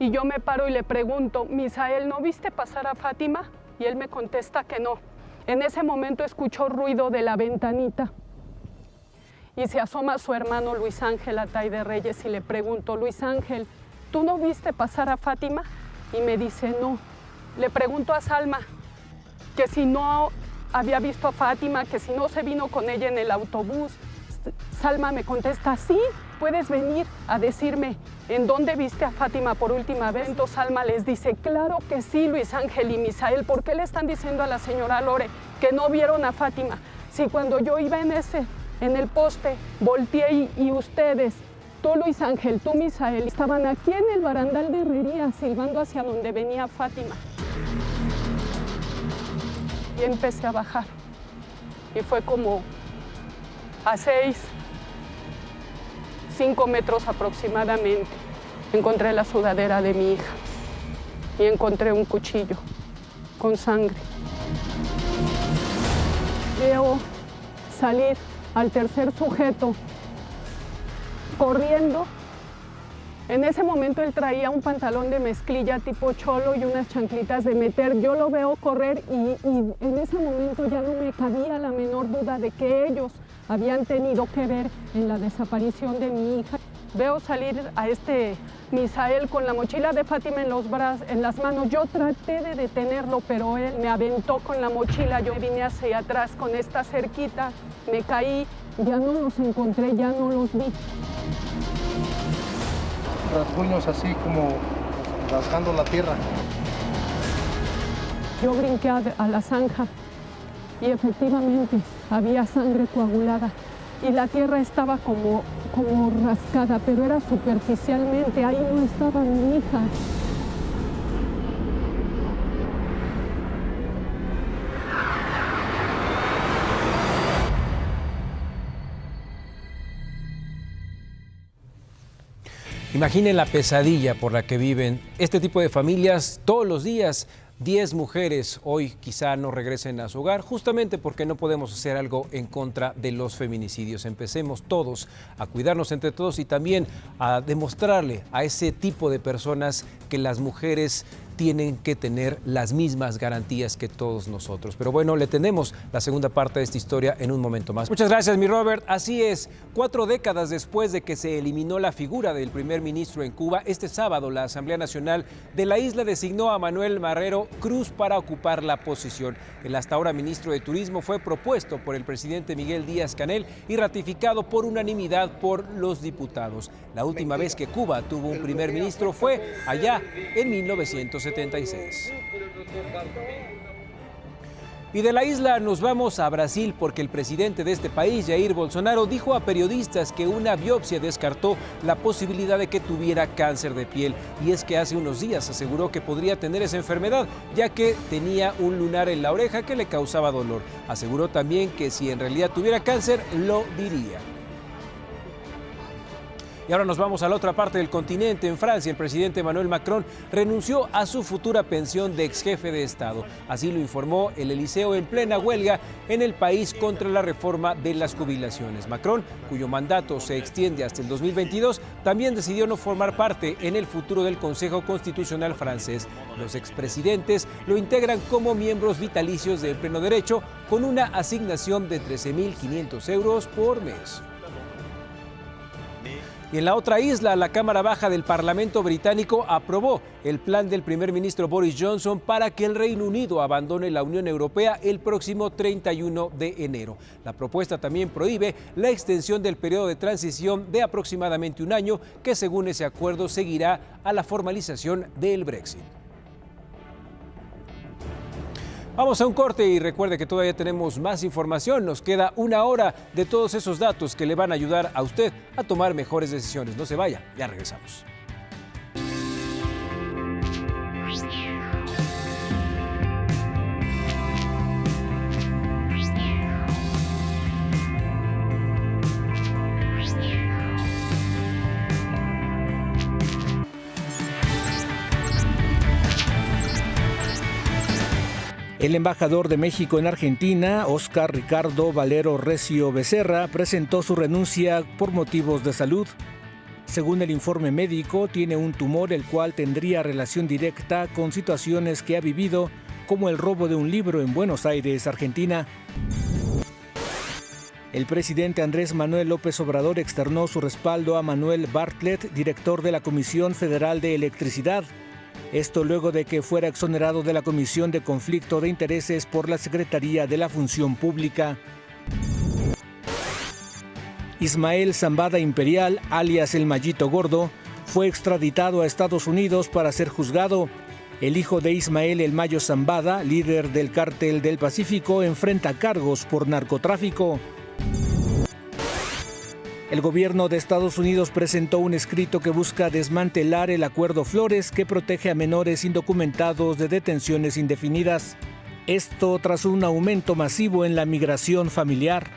Y yo me paro y le pregunto, Misael, ¿no viste pasar a Fátima? Y él me contesta que no. En ese momento escuchó ruido de la ventanita. Y se asoma su hermano Luis Ángel Atay de Reyes y le pregunto, Luis Ángel, ¿tú no viste pasar a Fátima? Y me dice, no. Le pregunto a Salma que si no había visto a Fátima, que si no se vino con ella en el autobús. Salma me contesta, sí, puedes venir a decirme en dónde viste a Fátima por última vez. Entonces Salma les dice, claro que sí, Luis Ángel y Misael, ¿por qué le están diciendo a la señora Lore que no vieron a Fátima? Si cuando yo iba en el poste, volteé y ustedes, tú Luis Ángel, tú Misael, estaban aquí en el barandal de herrería silbando hacia donde venía Fátima. Y empecé a bajar. Y fue como a 5 metros aproximadamente. Encontré la sudadera de mi hija y encontré un cuchillo con sangre. Veo salir al tercer sujeto corriendo En ese momento él traía un pantalón de mezclilla tipo cholo y unas chanclitas de meter. Yo lo veo correr y en ese momento ya no me cabía la menor duda de que ellos habían tenido que ver en la desaparición de mi hija. Veo salir a este Misael con la mochila de Fátima en las manos. Yo traté de detenerlo, pero él me aventó con la mochila. Yo vine hacia atrás con esta cerquita, me caí, ya no los encontré, ya no los vi. Rasguños así como rasgando la tierra. Yo brinqué a la zanja y efectivamente había sangre coagulada y la tierra estaba como rascada, pero era superficialmente, ahí no estaba mi hija. Imaginen la pesadilla por la que viven este tipo de familias todos los días. 10 mujeres hoy quizá no regresen a su hogar justamente porque no podemos hacer algo en contra de los feminicidios. Empecemos todos a cuidarnos entre todos y también a demostrarle a ese tipo de personas que las mujeres tienen que tener las mismas garantías que todos nosotros. Pero bueno, le tenemos la segunda parte de esta historia en un momento más. Muchas gracias, mi Robert. Así es, 4 décadas después de que se eliminó la figura del primer ministro en Cuba, este sábado la Asamblea Nacional de la isla designó a Manuel Marrero Cruz para ocupar la posición. El hasta ahora ministro de Turismo fue propuesto por el presidente Miguel Díaz-Canel y ratificado por unanimidad por los diputados. La última vez que Cuba tuvo un primer ministro fue allá en 1976. Y de la isla nos vamos a Brasil porque el presidente de este país, Jair Bolsonaro, dijo a periodistas que una biopsia descartó la posibilidad de que tuviera cáncer de piel. Y es que hace unos días aseguró que podría tener esa enfermedad, ya que tenía un lunar en la oreja que le causaba dolor. Aseguró también que si en realidad tuviera cáncer, lo diría. Y ahora nos vamos a la otra parte del continente. En Francia, el presidente Emmanuel Macron renunció a su futura pensión de ex jefe de Estado. Así lo informó el Eliseo en plena huelga en el país contra la reforma de las jubilaciones. Macron, cuyo mandato se extiende hasta el 2022, también decidió no formar parte en el futuro del Consejo Constitucional francés. Los expresidentes lo integran como miembros vitalicios de pleno derecho con una asignación de 13.500 euros por mes. Y en la otra isla, la Cámara Baja del Parlamento británico aprobó el plan del primer ministro Boris Johnson para que el Reino Unido abandone la Unión Europea el próximo 31 de enero. La propuesta también prohíbe la extensión del periodo de transición de aproximadamente un año, que según ese acuerdo seguirá a la formalización del Brexit. Vamos a un corte y recuerde que todavía tenemos más información. Nos queda una hora de todos esos datos que le van a ayudar a usted a tomar mejores decisiones. No se vaya, ya regresamos. El embajador de México en Argentina, Óscar Ricardo Valero Recio Becerra, presentó su renuncia por motivos de salud. Según el informe médico, tiene un tumor el cual tendría relación directa con situaciones que ha vivido, como el robo de un libro en Buenos Aires, Argentina. El presidente Andrés Manuel López Obrador externó su respaldo a Manuel Bartlett, director de la Comisión Federal de Electricidad. Esto luego de que fuera exonerado de la Comisión de Conflicto de Intereses por la Secretaría de la Función Pública. Ismael Zambada Imperial, alias El Mallito Gordo, fue extraditado a Estados Unidos para ser juzgado. El hijo de Ismael El Mayo Zambada, líder del Cártel del Pacífico, enfrenta cargos por narcotráfico. El gobierno de Estados Unidos presentó un escrito que busca desmantelar el Acuerdo Flores, que protege a menores indocumentados de detenciones indefinidas. Esto tras un aumento masivo en la migración familiar.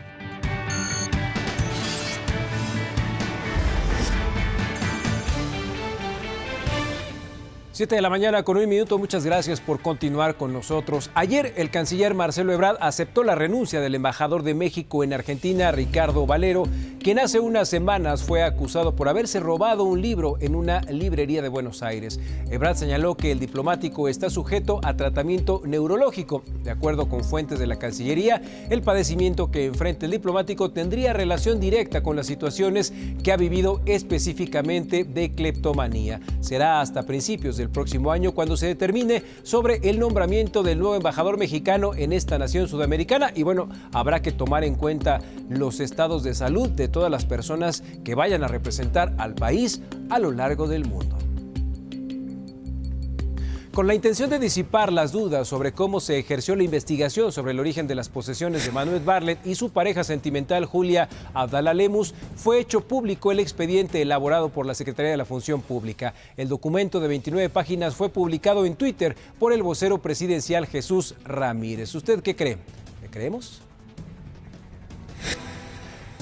7 de la mañana con 1 minuto, muchas gracias por continuar con nosotros. Ayer el canciller Marcelo Ebrard aceptó la renuncia del embajador de México en Argentina, Ricardo Valero, quien hace unas semanas fue acusado por haberse robado un libro en una librería de Buenos Aires. Ebrard señaló que el diplomático está sujeto a tratamiento neurológico. De acuerdo con fuentes de la Cancillería, el padecimiento que enfrenta el diplomático tendría relación directa con las situaciones que ha vivido específicamente de cleptomanía. Será hasta principios del próximo año cuando se determine sobre el nombramiento del nuevo embajador mexicano en esta nación sudamericana y bueno, habrá que tomar en cuenta los estados de salud de todas las personas que vayan a representar al país a lo largo del mundo. Con la intención de disipar las dudas sobre cómo se ejerció la investigación sobre el origen de las posesiones de Manuel Bartlett y su pareja sentimental Julia Abdala Lemus, fue hecho público el expediente elaborado por la Secretaría de la Función Pública. El documento de 29 páginas fue publicado en Twitter por el vocero presidencial Jesús Ramírez. ¿Usted qué cree? ¿Le creemos?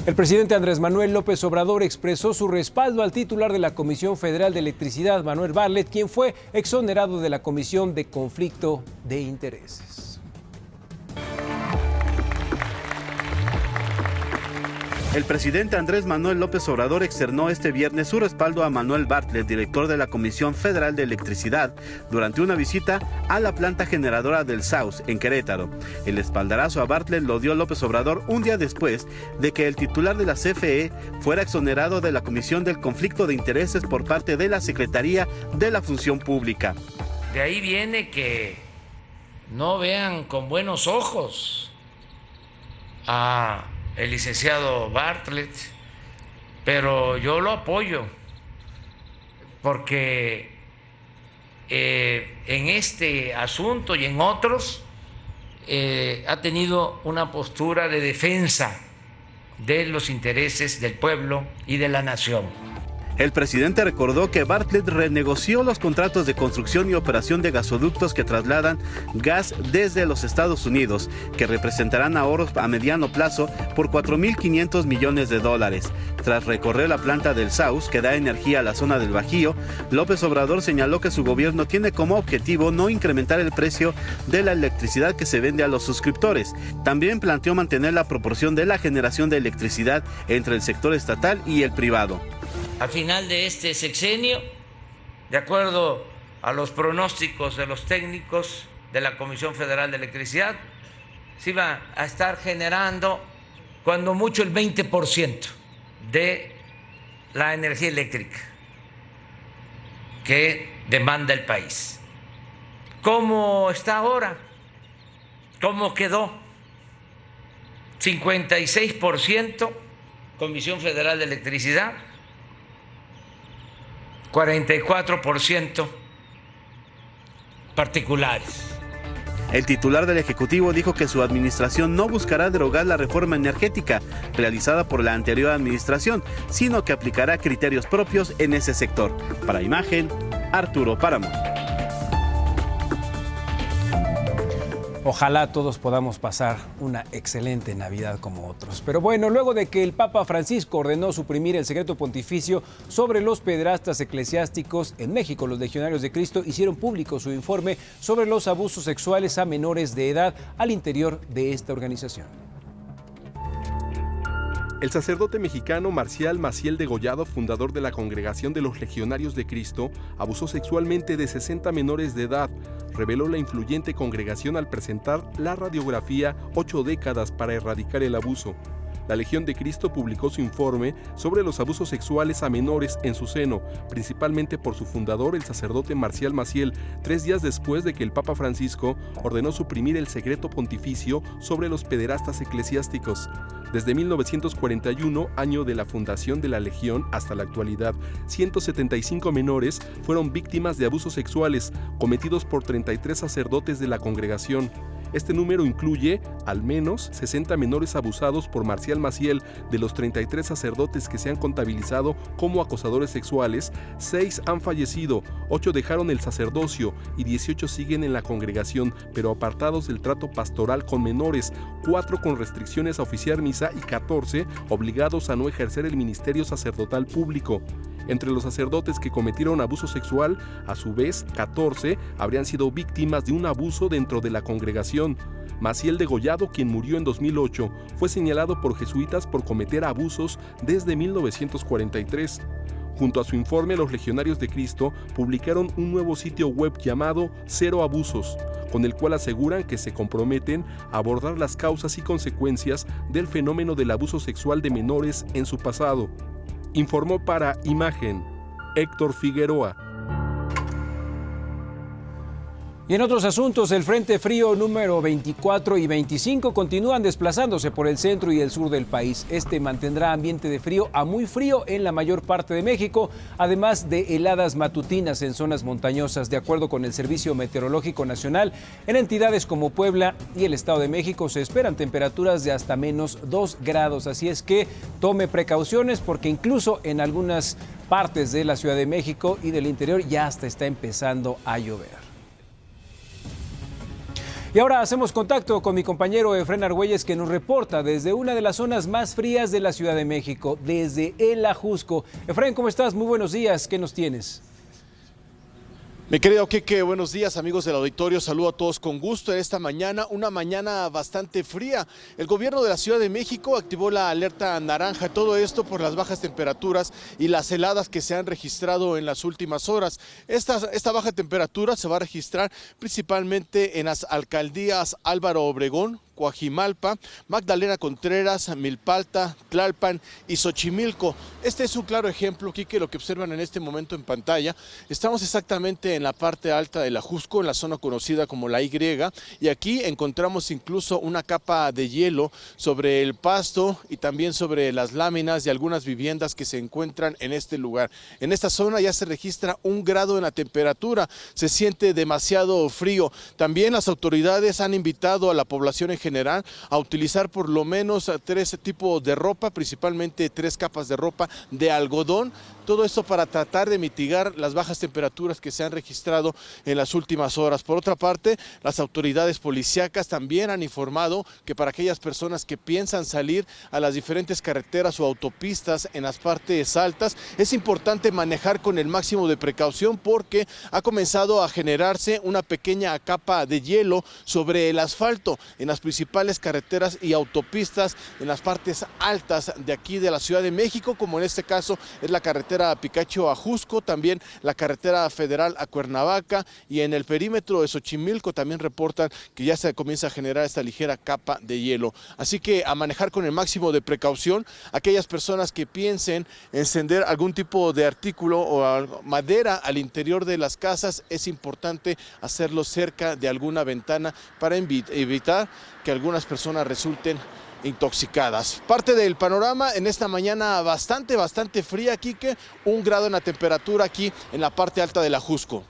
El presidente Andrés Manuel López Obrador expresó su respaldo al titular de la Comisión Federal de Electricidad, Manuel Bartlett, quien fue exonerado de la Comisión de Conflicto de Intereses. El presidente Andrés Manuel López Obrador externó este viernes su respaldo a Manuel Bartlett, director de la Comisión Federal de Electricidad, durante una visita a la planta generadora del SAUS en Querétaro. El espaldarazo a Bartlett lo dio López Obrador un día después de que el titular de la CFE fuera exonerado de la Comisión del Conflicto de Intereses por parte de la Secretaría de la Función Pública. De ahí viene que no vean con buenos ojos a el licenciado Bartlett, pero yo lo apoyo porque en este asunto y en otros ha tenido una postura de defensa de los intereses del pueblo y de la nación. El presidente recordó que Bartlett renegoció los contratos de construcción y operación de gasoductos que trasladan gas desde los Estados Unidos, que representarán ahorros a mediano plazo por $4.500 millones. Tras recorrer la planta del SAUS, que da energía a la zona del Bajío, López Obrador señaló que su gobierno tiene como objetivo no incrementar el precio de la electricidad que se vende a los suscriptores. También planteó mantener la proporción de la generación de electricidad entre el sector estatal y el privado. Al final de este sexenio, de acuerdo a los pronósticos de los técnicos de la Comisión Federal de Electricidad, se iba a estar generando cuando mucho el 20% de la energía eléctrica que demanda el país. ¿Cómo está ahora? ¿Cómo quedó? 56% Comisión Federal de Electricidad, 44% particulares. El titular del Ejecutivo dijo que su administración no buscará derogar la reforma energética realizada por la anterior administración, sino que aplicará criterios propios en ese sector. Para Imagen, Arturo Páramo. Ojalá todos podamos pasar una excelente Navidad como otros. Pero bueno, luego de que el Papa Francisco ordenó suprimir el secreto pontificio sobre los pederastas eclesiásticos en México, los Legionarios de Cristo hicieron público su informe sobre los abusos sexuales a menores de edad al interior de esta organización. El sacerdote mexicano Marcial Maciel Degollado, fundador de la Congregación de los Legionarios de Cristo, abusó sexualmente de 60 menores de edad, reveló la influyente congregación al presentar la radiografía 8 décadas para erradicar el abuso. La Legión de Cristo publicó su informe sobre los abusos sexuales a menores en su seno, principalmente por su fundador, el sacerdote Marcial Maciel, 3 días después de que el Papa Francisco ordenó suprimir el secreto pontificio sobre los pederastas eclesiásticos. Desde 1941, año de la fundación de la Legión, hasta la actualidad, 175 menores fueron víctimas de abusos sexuales cometidos por 33 sacerdotes de la congregación. Este número incluye al menos 60 menores abusados por Marcial Maciel. De los 33 sacerdotes que se han contabilizado como acosadores sexuales, 6 han fallecido, 8 dejaron el sacerdocio y 18 siguen en la congregación, pero apartados del trato pastoral con menores, 4 con restricciones a oficiar misa y 14 obligados a no ejercer el ministerio sacerdotal público. Entre los sacerdotes que cometieron abuso sexual, a su vez, 14 habrían sido víctimas de un abuso dentro de la congregación. Maciel Degollado, quien murió en 2008, fue señalado por jesuitas por cometer abusos desde 1943. Junto a su informe, los Legionarios de Cristo publicaron un nuevo sitio web llamado Cero Abusos, con el cual aseguran que se comprometen a abordar las causas y consecuencias del fenómeno del abuso sexual de menores en su pasado. Informó para Imagen, Héctor Figueroa. Y en otros asuntos, el Frente Frío número 24 y 25 continúan desplazándose por el centro y el sur del país. Este mantendrá ambiente de frío a muy frío en la mayor parte de México, además de heladas matutinas en zonas montañosas. De acuerdo con el Servicio Meteorológico Nacional, en entidades como Puebla y el Estado de México se esperan temperaturas de hasta menos 2 grados. Así es que tome precauciones porque incluso en algunas partes de la Ciudad de México y del interior ya hasta está empezando a llover. Y ahora hacemos contacto con mi compañero Efrén Argüelles, que nos reporta desde una de las zonas más frías de la Ciudad de México, desde el Ajusco. Efrén, ¿cómo estás? Muy buenos días, ¿qué nos tienes? Mi querido Quique, buenos días amigos del auditorio, saludo a todos con gusto en esta mañana, una mañana bastante fría. El gobierno de la Ciudad de México activó la alerta naranja, todo esto por las bajas temperaturas y las heladas que se han registrado en las últimas horas. Esta baja temperatura se va a registrar principalmente en las alcaldías Álvaro Obregón, Coajimalpa, Magdalena Contreras, Milpalta, Tlalpan y Xochimilco. Este es un claro ejemplo, Quique, lo que observan en este momento en pantalla. Estamos exactamente en la parte alta del Ajusco, en la zona conocida como la Y, y aquí encontramos incluso una capa de hielo sobre el pasto y también sobre las láminas de algunas viviendas que se encuentran en este lugar. En esta zona ya se registra 1 grado en la temperatura, se siente demasiado frío. También las autoridades han invitado a la población en general a utilizar por lo menos 3 tipos de ropa, principalmente 3 capas de ropa de algodón. Todo esto para tratar de mitigar las bajas temperaturas que se han registrado en las últimas horas. Por otra parte, las autoridades policíacas también han informado que para aquellas personas que piensan salir a las diferentes carreteras o autopistas en las partes altas, es importante manejar con el máximo de precaución porque ha comenzado a generarse una pequeña capa de hielo sobre el asfalto en las principales carreteras y autopistas en las partes altas de aquí de la Ciudad de México, como en este caso es la carretera Picacho a Ajusco, también la carretera federal a Cuernavaca, y en el perímetro de Xochimilco también reportan que ya se comienza a generar esta ligera capa de hielo. Así que a manejar con el máximo de precaución. Aquellas personas que piensen encender algún tipo de artículo o madera al interior de las casas, es importante hacerlo cerca de alguna ventana para evitar que algunas personas resulten intoxicadas. Parte del panorama en esta mañana bastante fría, Quique, 1 grado en la temperatura aquí en la parte alta del Ajusco.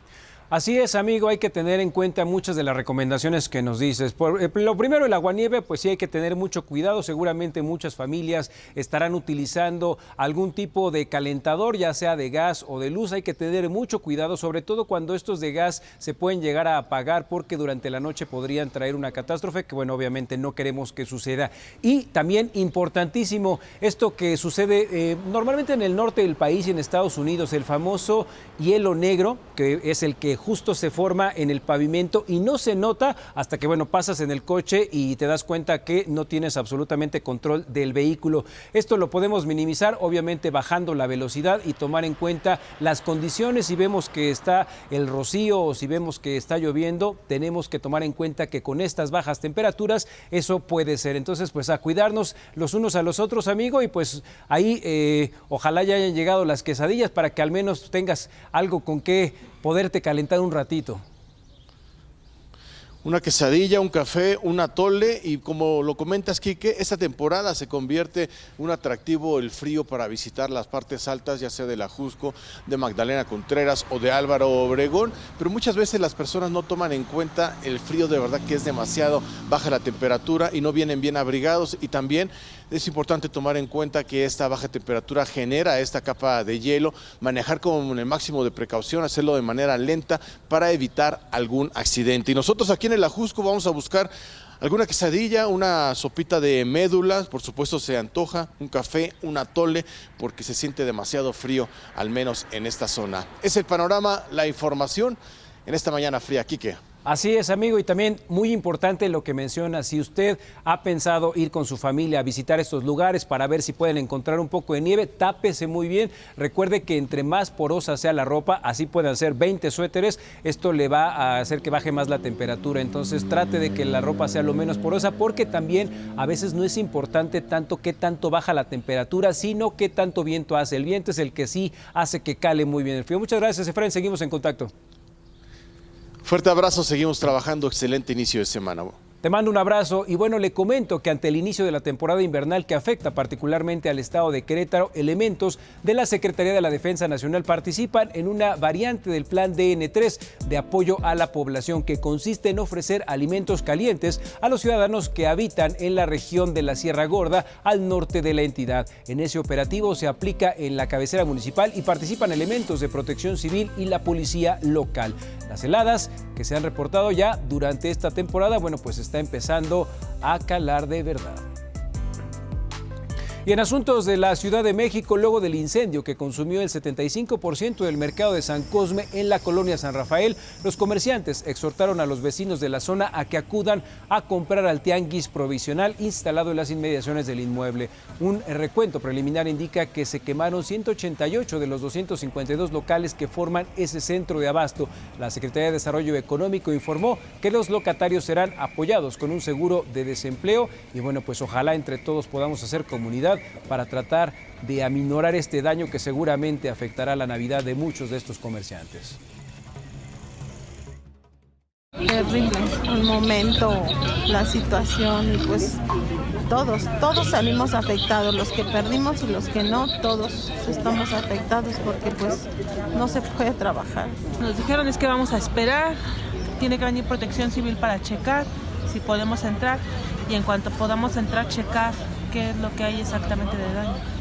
Así es, amigo, hay que tener en cuenta muchas de las recomendaciones que nos dices. Lo primero, el aguanieve, pues sí hay que tener mucho cuidado. Seguramente muchas familias estarán utilizando algún tipo de calentador, ya sea de gas o de luz. Hay que tener mucho cuidado, sobre todo cuando estos de gas se pueden llegar a apagar porque durante la noche podrían traer una catástrofe que, bueno, obviamente no queremos que suceda. Y también importantísimo, esto que sucede normalmente en el norte del país y en Estados Unidos, el famoso hielo negro, que es el que justo se forma en el pavimento y no se nota hasta que, bueno, pasas en el coche y te das cuenta que no tienes absolutamente control del vehículo. Esto lo podemos minimizar, obviamente bajando la velocidad y tomar en cuenta las condiciones. Si vemos que está el rocío o si vemos que está lloviendo, tenemos que tomar en cuenta que con estas bajas temperaturas eso puede ser. Entonces, pues a cuidarnos los unos a los otros, amigo, y pues ahí ojalá ya hayan llegado las quesadillas para que al menos tengas algo con que poderte calentar un ratito. Una quesadilla, un café, un atole, y como lo comentas, Quique, esta temporada se convierte un atractivo el frío para visitar las partes altas, ya sea del Ajusco, de Magdalena Contreras o de Álvaro Obregón, pero muchas veces las personas no toman en cuenta el frío, de verdad que es demasiado baja la temperatura y no vienen bien abrigados, y también es importante tomar en cuenta que esta baja temperatura genera esta capa de hielo, manejar con el máximo de precaución, hacerlo de manera lenta para evitar algún accidente. Y nosotros aquí en el Ajusco vamos a buscar alguna quesadilla, una sopita de médula, por supuesto se antoja, un café, un atole, porque se siente demasiado frío, al menos en esta zona. Es el panorama, la información en esta mañana fría. Quique. Así es, amigo, y también muy importante lo que menciona, si usted ha pensado ir con su familia a visitar estos lugares para ver si pueden encontrar un poco de nieve, tápese muy bien. Recuerde que entre más porosa sea la ropa, así pueden ser 20 suéteres, esto le va a hacer que baje más la temperatura, entonces trate de que la ropa sea lo menos porosa, porque también a veces no es importante tanto qué tanto baja la temperatura, sino qué tanto viento hace. El viento es el que sí hace que cale muy bien el frío. Muchas gracias, Efraín, seguimos en contacto. Fuerte abrazo, seguimos trabajando, excelente inicio de semana. Te mando un abrazo y bueno, le comento que ante el inicio de la temporada invernal que afecta particularmente al estado de Querétaro, elementos de la Secretaría de la Defensa Nacional participan en una variante del Plan DN3 de apoyo a la población que consiste en ofrecer alimentos calientes a los ciudadanos que habitan en la región de la Sierra Gorda al norte de la entidad. En ese operativo se aplica en la cabecera municipal y participan elementos de Protección Civil y la policía local. Las heladas que se han reportado ya durante esta temporada, bueno, pues está empezando a calar de verdad. Y en asuntos de la Ciudad de México, luego del incendio que consumió el 75% del mercado de San Cosme en la colonia San Rafael, los comerciantes exhortaron a los vecinos de la zona a que acudan a comprar al tianguis provisional instalado en las inmediaciones del inmueble. Un recuento preliminar indica que se quemaron 188 de los 252 locales que forman ese centro de abasto. La Secretaría de Desarrollo Económico informó que los locatarios serán apoyados con un seguro de desempleo y bueno, pues ojalá entre todos podamos hacer comunidad para tratar de aminorar este daño que seguramente afectará la Navidad de muchos de estos comerciantes. Terrible el momento, la situación y pues todos salimos afectados, los que perdimos y los que no, todos estamos afectados porque pues no se puede trabajar. Nos dijeron es que vamos a esperar, tiene que venir Protección Civil para checar si podemos entrar y en cuanto podamos entrar checar qué es lo que hay exactamente de daño.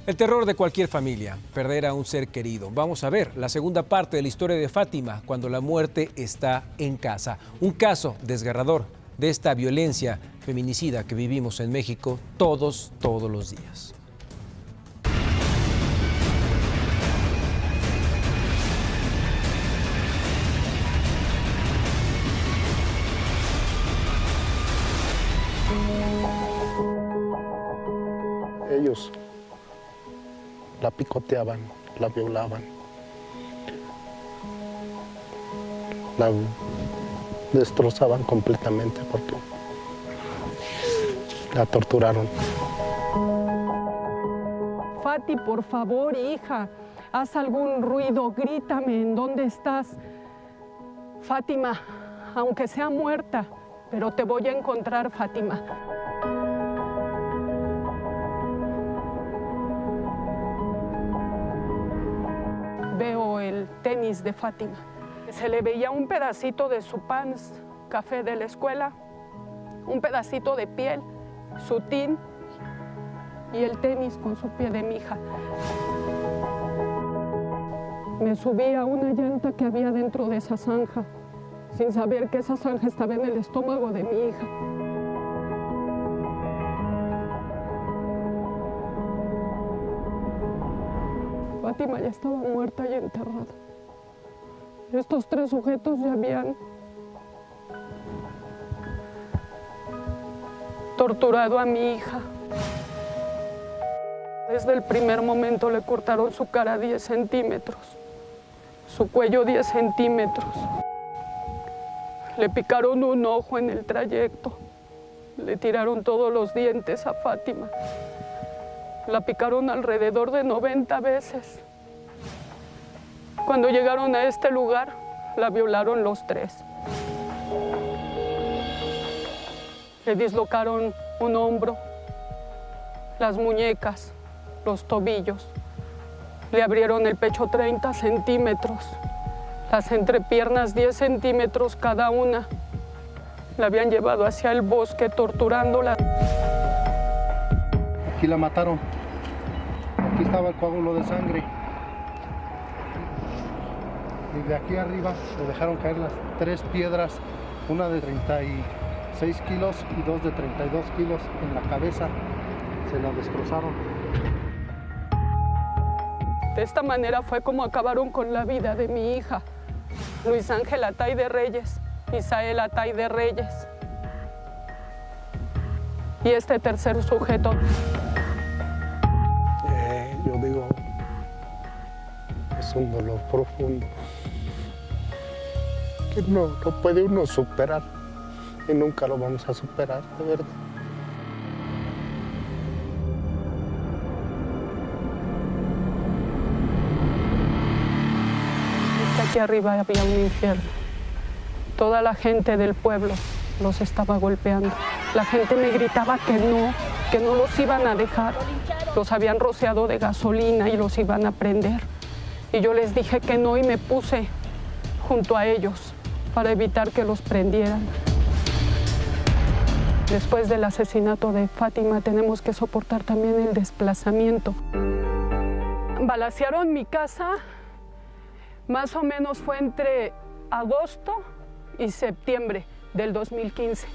El terror de cualquier familia, perder a un ser querido. Vamos a ver la segunda parte de la historia de Fátima, cuando la muerte está en casa. Un caso desgarrador de esta violencia feminicida que vivimos en México todos los días. Ellos la picoteaban, la violaban, la destrozaban completamente porque la torturaron. Fati, por favor, hija, haz algún ruido, grítame, ¿en dónde estás? Fátima, aunque sea muerta, pero te voy a encontrar, Fátima. Veo el tenis de Fátima. Se le veía un pedacito de su pants café de la escuela, un pedacito de piel, su tin y el tenis con su pie de mi hija. Me subí a una llanta que había dentro de esa zanja, sin saber que esa zanja estaba en el estómago de mi hija. Fátima ya estaba muerta y enterrada. Estos tres sujetos ya habían torturado a mi hija. Desde el primer momento le cortaron su cara 10 centímetros, su cuello 10 centímetros. Le picaron un ojo en el trayecto. Le tiraron todos los dientes a Fátima. La picaron alrededor de 90 veces. Cuando llegaron a este lugar, la violaron los 3. Le dislocaron un hombro, las muñecas, los tobillos. Le abrieron el pecho 30 centímetros, las entrepiernas 10 centímetros cada una. La habían llevado hacia el bosque torturándola. Aquí la mataron. Aquí estaba el coágulo de sangre. Y de aquí arriba le dejaron caer las 3 piedras, una de 36 kilos y 2 de 32 kilos en la cabeza. Se la destrozaron. De esta manera fue como acabaron con la vida de mi hija, Luis Ángel Atay de Reyes, Isael Atay de Reyes. Y este tercer sujeto. Yo digo, es un dolor profundo que no puede uno superar y nunca lo vamos a superar, de verdad. Aquí arriba había un infierno. Toda la gente del pueblo los estaba golpeando. La gente me gritaba que no los iban a dejar. Los habían rociado de gasolina y los iban a prender. Y yo les dije que no y me puse junto a ellos para evitar que los prendieran. Después del asesinato de Fátima tenemos que soportar también el desplazamiento. Balacearon mi casa. Más o menos fue entre agosto y septiembre del 2015.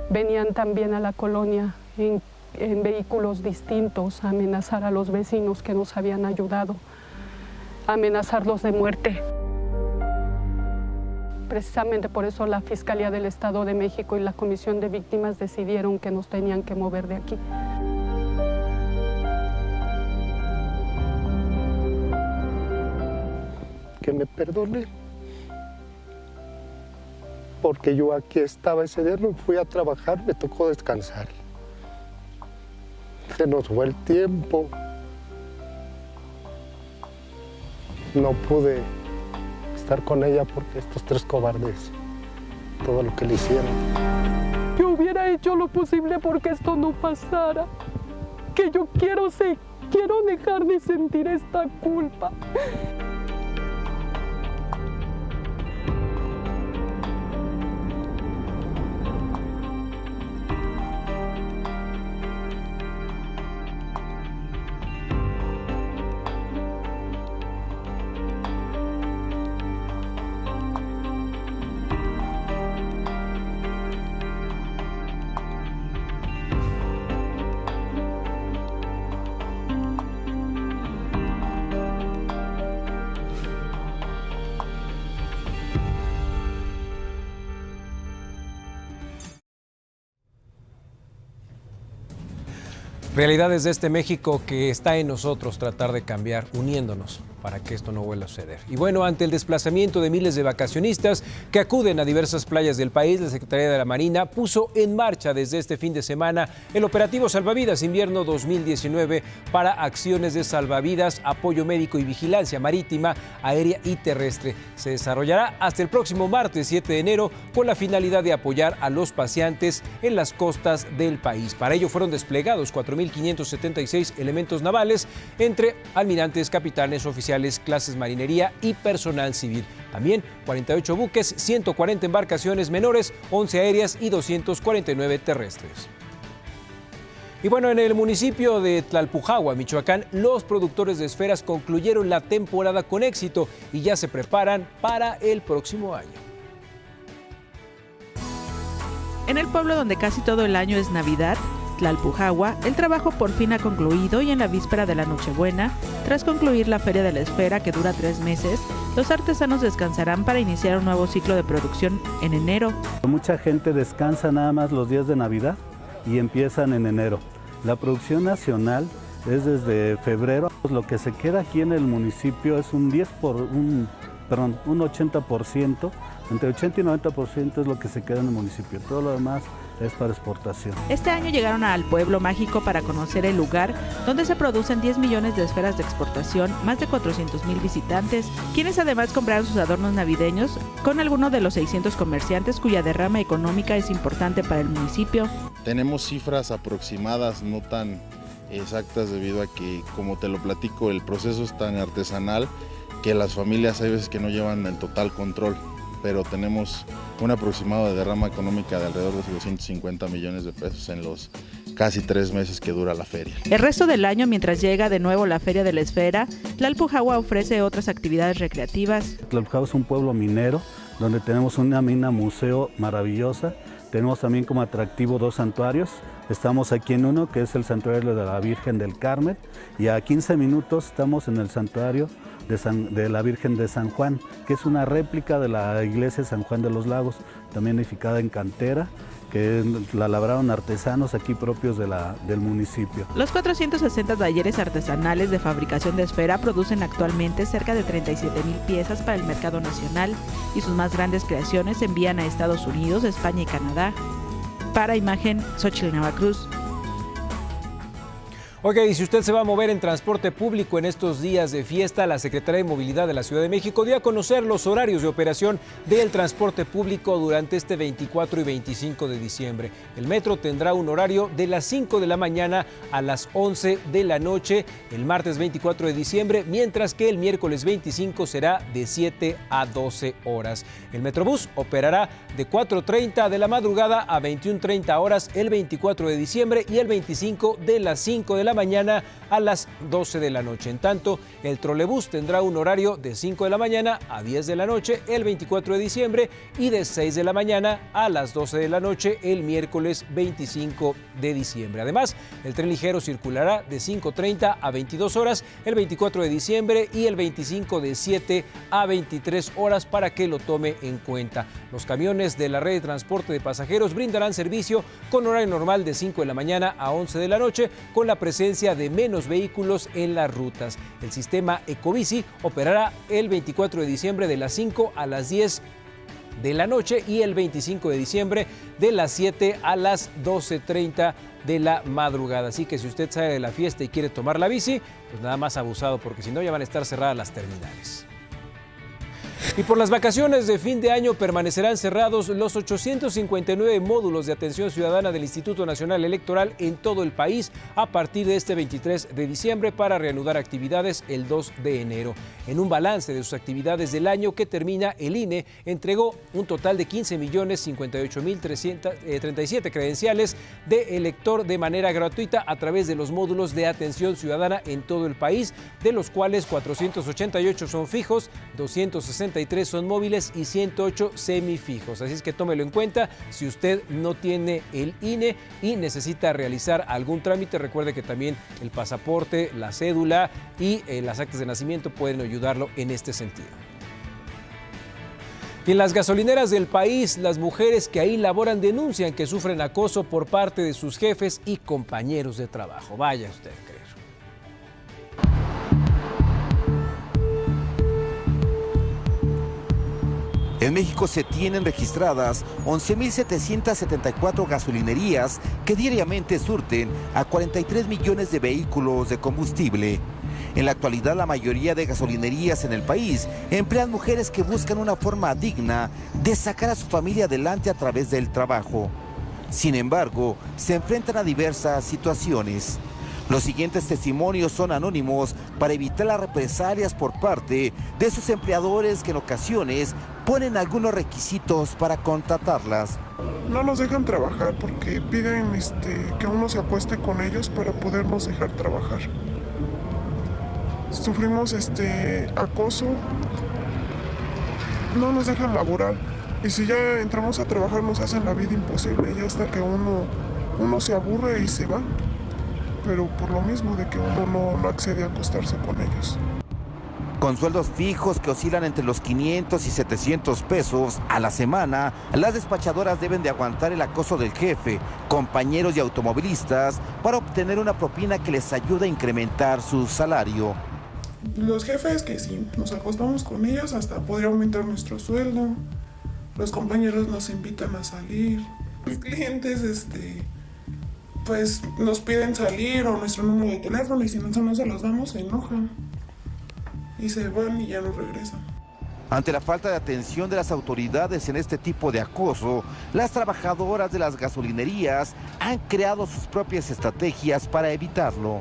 Venían también a la colonia en vehículos distintos a amenazar a los vecinos que nos habían ayudado, a amenazarlos de muerte. Precisamente por eso la Fiscalía del Estado de México y la Comisión de Víctimas decidieron que nos tenían que mover de aquí. Que me perdone, porque yo aquí estaba ese día, no fui a trabajar, me tocó descansar. Se nos fue el tiempo. No pude estar con ella porque estos 3 cobardes, todo lo que le hicieron. Yo hubiera hecho lo posible porque esto no pasara. Que yo quiero dejar de sentir esta culpa. Realidades de este México que está en nosotros tratar de cambiar, uniéndonos para que esto no vuelva a suceder. Y bueno, ante el desplazamiento de miles de vacacionistas que acuden a diversas playas del país, la Secretaría de la Marina puso en marcha desde este fin de semana el operativo Salvavidas Invierno 2019 para acciones de salvavidas, apoyo médico y vigilancia marítima, aérea y terrestre. Se desarrollará hasta el próximo martes 7 de enero con la finalidad de apoyar a los paseantes en las costas del país. Para ello fueron desplegados 4.576 elementos navales entre almirantes, capitanes, oficiales, clases marinería y personal civil. También 48 buques, 140 embarcaciones menores, 11 aéreas y 249 terrestres. Y bueno, en el municipio de Tlalpujahua, Michoacán, los productores de esferas concluyeron la temporada con éxito y ya se preparan para el próximo año. En el pueblo donde casi todo el año es Navidad, Tlalpujahua, el trabajo por fin ha concluido y en la víspera de la Nochebuena, tras concluir la Feria de la Esfera que dura 3 meses, los artesanos descansarán para iniciar un nuevo ciclo de producción en enero. Mucha gente descansa nada más los días de Navidad y empiezan en enero. La producción nacional es desde febrero. Lo que se queda aquí en el municipio es un 80%, entre 80 y 90% es lo que se queda en el municipio. Todo lo demás es para exportación. Este año llegaron al Pueblo Mágico para conocer el lugar donde se producen 10 millones de esferas de exportación, más de 400,000 visitantes, quienes además compraron sus adornos navideños con algunos de los 600 comerciantes cuya derrama económica es importante para el municipio. Tenemos cifras aproximadas, no tan exactas, debido a que, como te lo platico, el proceso es tan artesanal que las familias hay veces que no llevan el total control, pero tenemos un aproximado de derrama económica de alrededor de 250 millones de pesos en los casi 3 meses que dura la feria. El resto del año, mientras llega de nuevo la Feria de la Esfera, Tlalpujahua ofrece otras actividades recreativas. Tlalpujahua es un pueblo minero donde tenemos una mina museo maravillosa. Tenemos también como atractivo 2 santuarios. Estamos aquí en uno, que es el santuario de la Virgen del Carmen, y a 15 minutos estamos en el santuario de la Virgen de San Juan, que es una réplica de la iglesia de San Juan de los Lagos, también edificada en cantera, que la labraron artesanos aquí propios del municipio. Los 460 talleres artesanales de fabricación de esfera producen actualmente cerca de 37,000 piezas para el mercado nacional y sus más grandes creaciones se envían a Estados Unidos, España y Canadá. Para Imagen, Xochitl Navacruz. Oiga, y si usted se va a mover en transporte público en estos días de fiesta, la Secretaría de Movilidad de la Ciudad de México dio a conocer los horarios de operación del transporte público durante este 24 y 25 de diciembre. El metro tendrá un horario de las 5 de la mañana a las 11 de la noche el martes 24 de diciembre, mientras que el miércoles 25 será de 7 a 12 horas. El Metrobús operará de 4:30 de la madrugada a 21:30 horas el 24 de diciembre y el 25 de las 5 de la mañana a las 12 de la noche. En tanto, el trolebús tendrá un horario de 5 de la mañana a 10 de la noche el 24 de diciembre y de 6 de la mañana a las 12 de la noche el miércoles 25 de diciembre. Además, el tren ligero circulará de 5:30 a 22 horas el 24 de diciembre y el 25 de 7 a 23 horas para que lo tome en cuenta. Los camiones de la red de transporte de pasajeros brindarán servicio con horario normal de 5 de la mañana a 11 de la noche con la presencia de menos vehículos en las rutas. El sistema Ecobici operará el 24 de diciembre de las 5 a las 10 de la noche y el 25 de diciembre de las 7 a las 12:30 de la madrugada. Así que si usted sale de la fiesta y quiere tomar la bici, pues nada más abusado, porque si no ya van a estar cerradas las terminales. Y por las vacaciones de fin de año permanecerán cerrados los 859 módulos de atención ciudadana del Instituto Nacional Electoral en todo el país a partir de este 23 de diciembre para reanudar actividades el 2 de enero. En un balance de sus actividades del año que termina, el INE entregó un total de 15.058.337 credenciales de elector de manera gratuita a través de los módulos de atención ciudadana en todo el país, de los cuales 488 son fijos, 263 son móviles y 108 semifijos. Así es que tómelo en cuenta. Si usted no tiene el INE y necesita realizar algún trámite, recuerde que también el pasaporte, la cédula y las actas de nacimiento pueden ayudarlo en este sentido. Y en las gasolineras del país, las mujeres que ahí laboran denuncian que sufren acoso por parte de sus jefes y compañeros de trabajo. Vaya usted a creer. En México se tienen registradas 11.774 gasolinerías que diariamente surten a 43 millones de vehículos de combustible. En la actualidad, la mayoría de gasolinerías en el país emplean mujeres que buscan una forma digna de sacar a su familia adelante a través del trabajo. Sin embargo, se enfrentan a diversas situaciones. Los siguientes testimonios son anónimos para evitar las represalias por parte de sus empleadores que en ocasiones ponen algunos requisitos para contratarlas. No nos dejan trabajar porque piden que uno se acueste con ellos para podernos dejar trabajar. Sufrimos acoso, no nos dejan laborar y si ya entramos a trabajar nos hacen la vida imposible y hasta que uno uno se aburre y se va, pero por lo mismo de que uno no accede a acostarse con ellos. Con sueldos fijos que oscilan entre los 500 y 700 pesos a la semana, las despachadoras deben de aguantar el acoso del jefe, compañeros y automovilistas para obtener una propina que les ayude a incrementar su salario. Los jefes que si nos acostamos con ellos hasta podría aumentar nuestro sueldo. Los compañeros nos invitan a salir. Los clientes pues nos piden salir o nuestro número de teléfono y si no se los damos se enojan. Y se van y ya no regresan. Ante la falta de atención de las autoridades en este tipo de acoso, las trabajadoras de las gasolinerías han creado sus propias estrategias para evitarlo.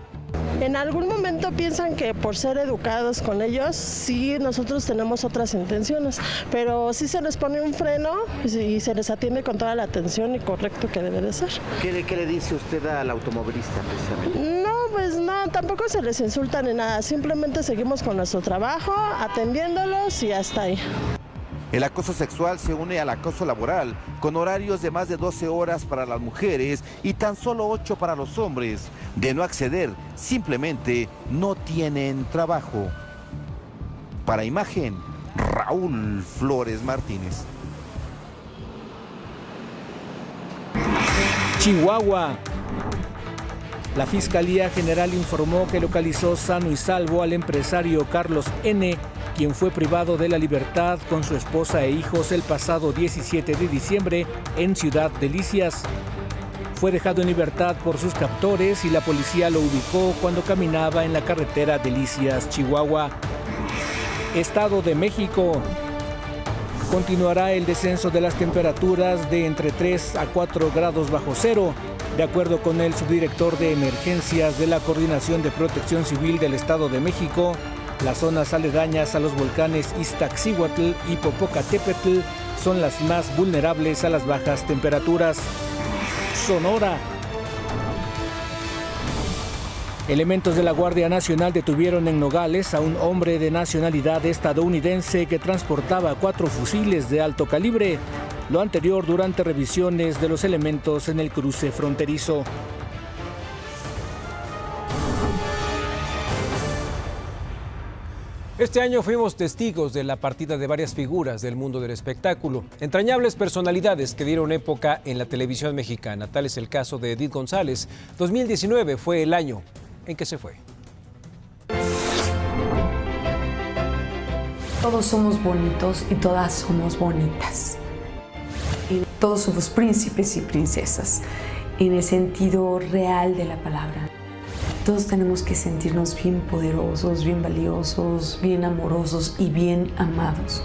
En algún momento piensan que por ser educados con ellos, sí nosotros tenemos otras intenciones, pero sí se les pone un freno y se les atiende con toda la atención y correcto que debe de ser. ¿Qué le dice usted al automovilista precisamente? No, pues no, tampoco se les insulta ni nada, simplemente seguimos con nuestro trabajo, atendiéndolos y hasta ahí. El acoso sexual se une al acoso laboral, con horarios de más de 12 horas para las mujeres y tan solo 8 para los hombres. De no acceder, simplemente no tienen trabajo. Para Imagen, Raúl Flores Martínez. Chihuahua. La Fiscalía General informó que localizó sano y salvo al empresario Carlos N., quien fue privado de la libertad con su esposa e hijos el pasado 17 de diciembre en Ciudad Delicias. Fue dejado en libertad por sus captores y la policía lo ubicó cuando caminaba en la carretera Delicias, Chihuahua. Estado de México. Continuará el descenso de las temperaturas de entre 3 a 4 grados bajo cero. De acuerdo con el subdirector de emergencias de la Coordinación de Protección Civil del Estado de México, las zonas aledañas a los volcanes Iztaccíhuatl y Popocatépetl son las más vulnerables a las bajas temperaturas. Sonora. Elementos de la Guardia Nacional detuvieron en Nogales a un hombre de nacionalidad estadounidense que transportaba 4 fusiles de alto calibre. Lo anterior durante revisiones de los elementos en el cruce fronterizo. Este año fuimos testigos de la partida de varias figuras del mundo del espectáculo, entrañables personalidades que dieron época en la televisión mexicana. Tal es el caso de Edith González. 2019 fue el año en que se fue. Todos somos bonitos y todas somos bonitas. Y todos somos príncipes y princesas, en el sentido real de la palabra. Todos tenemos que sentirnos bien poderosos, bien valiosos, bien amorosos y bien amados.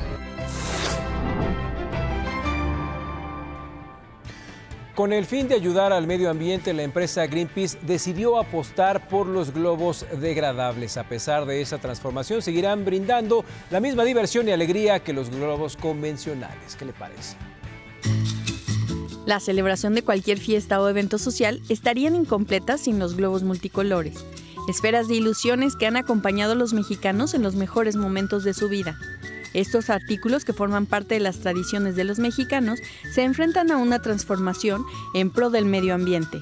Con el fin de ayudar al medio ambiente, la empresa Greenpeace decidió apostar por los globos degradables. A pesar de esa transformación, seguirán brindando la misma diversión y alegría que los globos convencionales. ¿Qué le parece? La celebración de cualquier fiesta o evento social estarían incompletas sin los globos multicolores, esferas de ilusiones que han acompañado a los mexicanos en los mejores momentos de su vida. Estos artículos, que forman parte de las tradiciones de los mexicanos, se enfrentan a una transformación en pro del medio ambiente.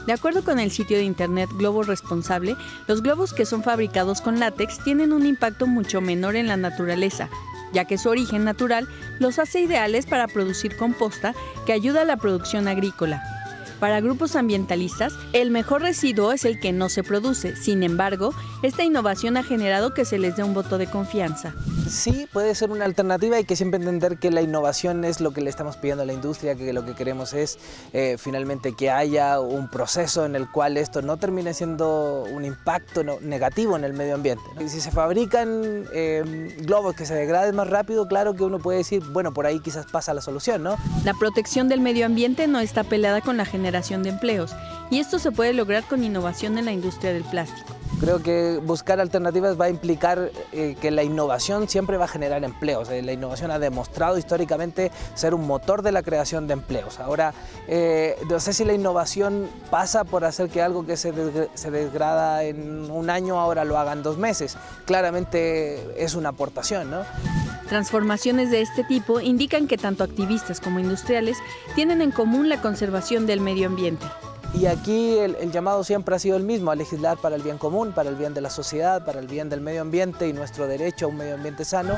De acuerdo con el sitio de internet Globo Responsable, los globos que son fabricados con látex tienen un impacto mucho menor en la naturaleza, ya que su origen natural los hace ideales para producir composta que ayuda a la producción agrícola. Para grupos ambientalistas, el mejor residuo es el que no se produce. Sin embargo, esta innovación ha generado que se les dé un voto de confianza. Sí, puede ser una alternativa. Hay que siempre entender que la innovación es lo que le estamos pidiendo a la industria, que lo que queremos es finalmente que haya un proceso en el cual esto no termine siendo un impacto negativo en el medio ambiente, ¿no? Si se fabrican globos que se degraden más rápido, claro que uno puede decir, bueno, por ahí quizás pasa la solución, ¿no? La protección del medio ambiente no está peleada con la generación de empleos, y esto se puede lograr con innovación en la industria del plástico. Creo que buscar alternativas va a implicar que la innovación siempre va a generar empleos. La innovación ha demostrado históricamente ser un motor de la creación de empleos. Ahora, no sé si la innovación pasa por hacer que algo que se degrada en un año ahora lo haga en 2 meses. Claramente es una aportación, ¿no? Transformaciones de este tipo indican que tanto activistas como industriales tienen en común la conservación del medio ambiente. Y aquí el llamado siempre ha sido el mismo, a legislar para el bien común, para el bien de la sociedad, para el bien del medio ambiente y nuestro derecho a un medio ambiente sano.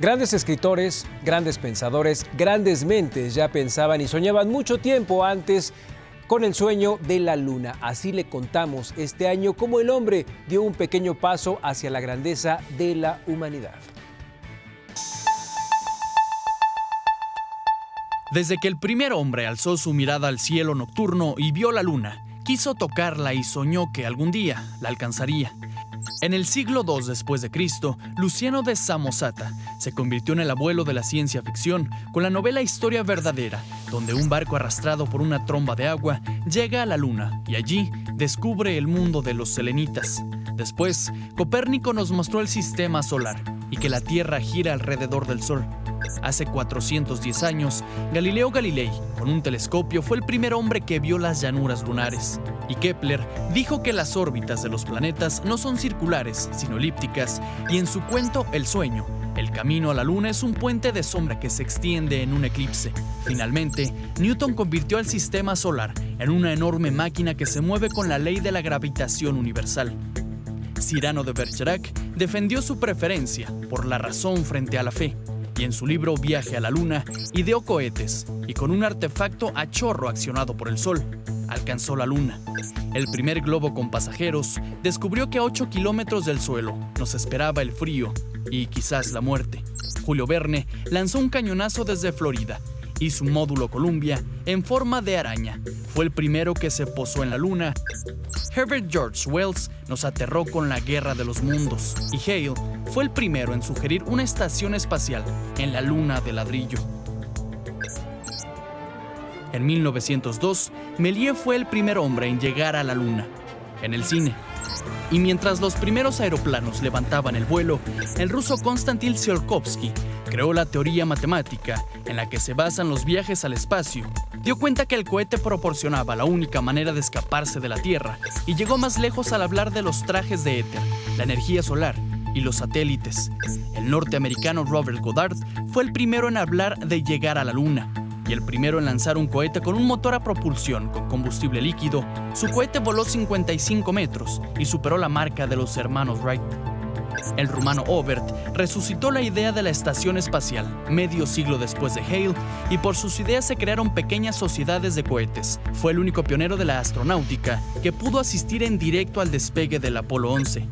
Grandes escritores, grandes pensadores, grandes mentes ya pensaban y soñaban mucho tiempo antes con el sueño de la luna. Así le contamos este año cómo el hombre dio un pequeño paso hacia la grandeza de la humanidad. Desde que el primer hombre alzó su mirada al cielo nocturno y vio la luna, quiso tocarla y soñó que algún día la alcanzaría. En el siglo II después de Cristo, Luciano de Samosata se convirtió en el abuelo de la ciencia ficción con la novela Historia verdadera, donde un barco arrastrado por una tromba de agua llega a la luna y allí descubre el mundo de los selenitas. Después, Copérnico nos mostró el sistema solar y que la Tierra gira alrededor del Sol. Hace 410 años, Galileo Galilei, con un telescopio, fue el primer hombre que vio las llanuras lunares. Y Kepler dijo que las órbitas de los planetas no son circulares, sino elípticas, y en su cuento El sueño, el camino a la luna es un puente de sombra que se extiende en un eclipse. Finalmente, Newton convirtió al sistema solar en una enorme máquina que se mueve con la ley de la gravitación universal. Cyrano de Bergerac defendió su preferencia por la razón frente a la fe, y en su libro Viaje a la Luna ideó cohetes y con un artefacto a chorro accionado por el Sol alcanzó la Luna. El primer globo con pasajeros descubrió que a 8 kilómetros del suelo nos esperaba el frío y quizás la muerte. Julio Verne lanzó un cañonazo desde Florida y su módulo Columbia, en forma de araña, fue el primero que se posó en la Luna. Herbert George Wells nos aterró con la Guerra de los Mundos y Hale fue el primero en sugerir una estación espacial en la Luna de ladrillo. En 1902, Méliès fue el primer hombre en llegar a la Luna, en el cine. Y mientras los primeros aeroplanos levantaban el vuelo, el ruso Konstantin Tsiolkovsky creó la teoría matemática en la que se basan los viajes al espacio. Dio cuenta que el cohete proporcionaba la única manera de escaparse de la Tierra y llegó más lejos al hablar de los trajes de éter, la energía solar y los satélites. El norteamericano Robert Goddard fue el primero en hablar de llegar a la Luna y el primero en lanzar un cohete con un motor a propulsión con combustible líquido. Su cohete voló 55 metros y superó la marca de los hermanos Wright. El rumano Obert resucitó la idea de la estación espacial medio siglo después de Hale y por sus ideas se crearon pequeñas sociedades de cohetes. Fue el único pionero de la astronáutica que pudo asistir en directo al despegue del Apolo 11.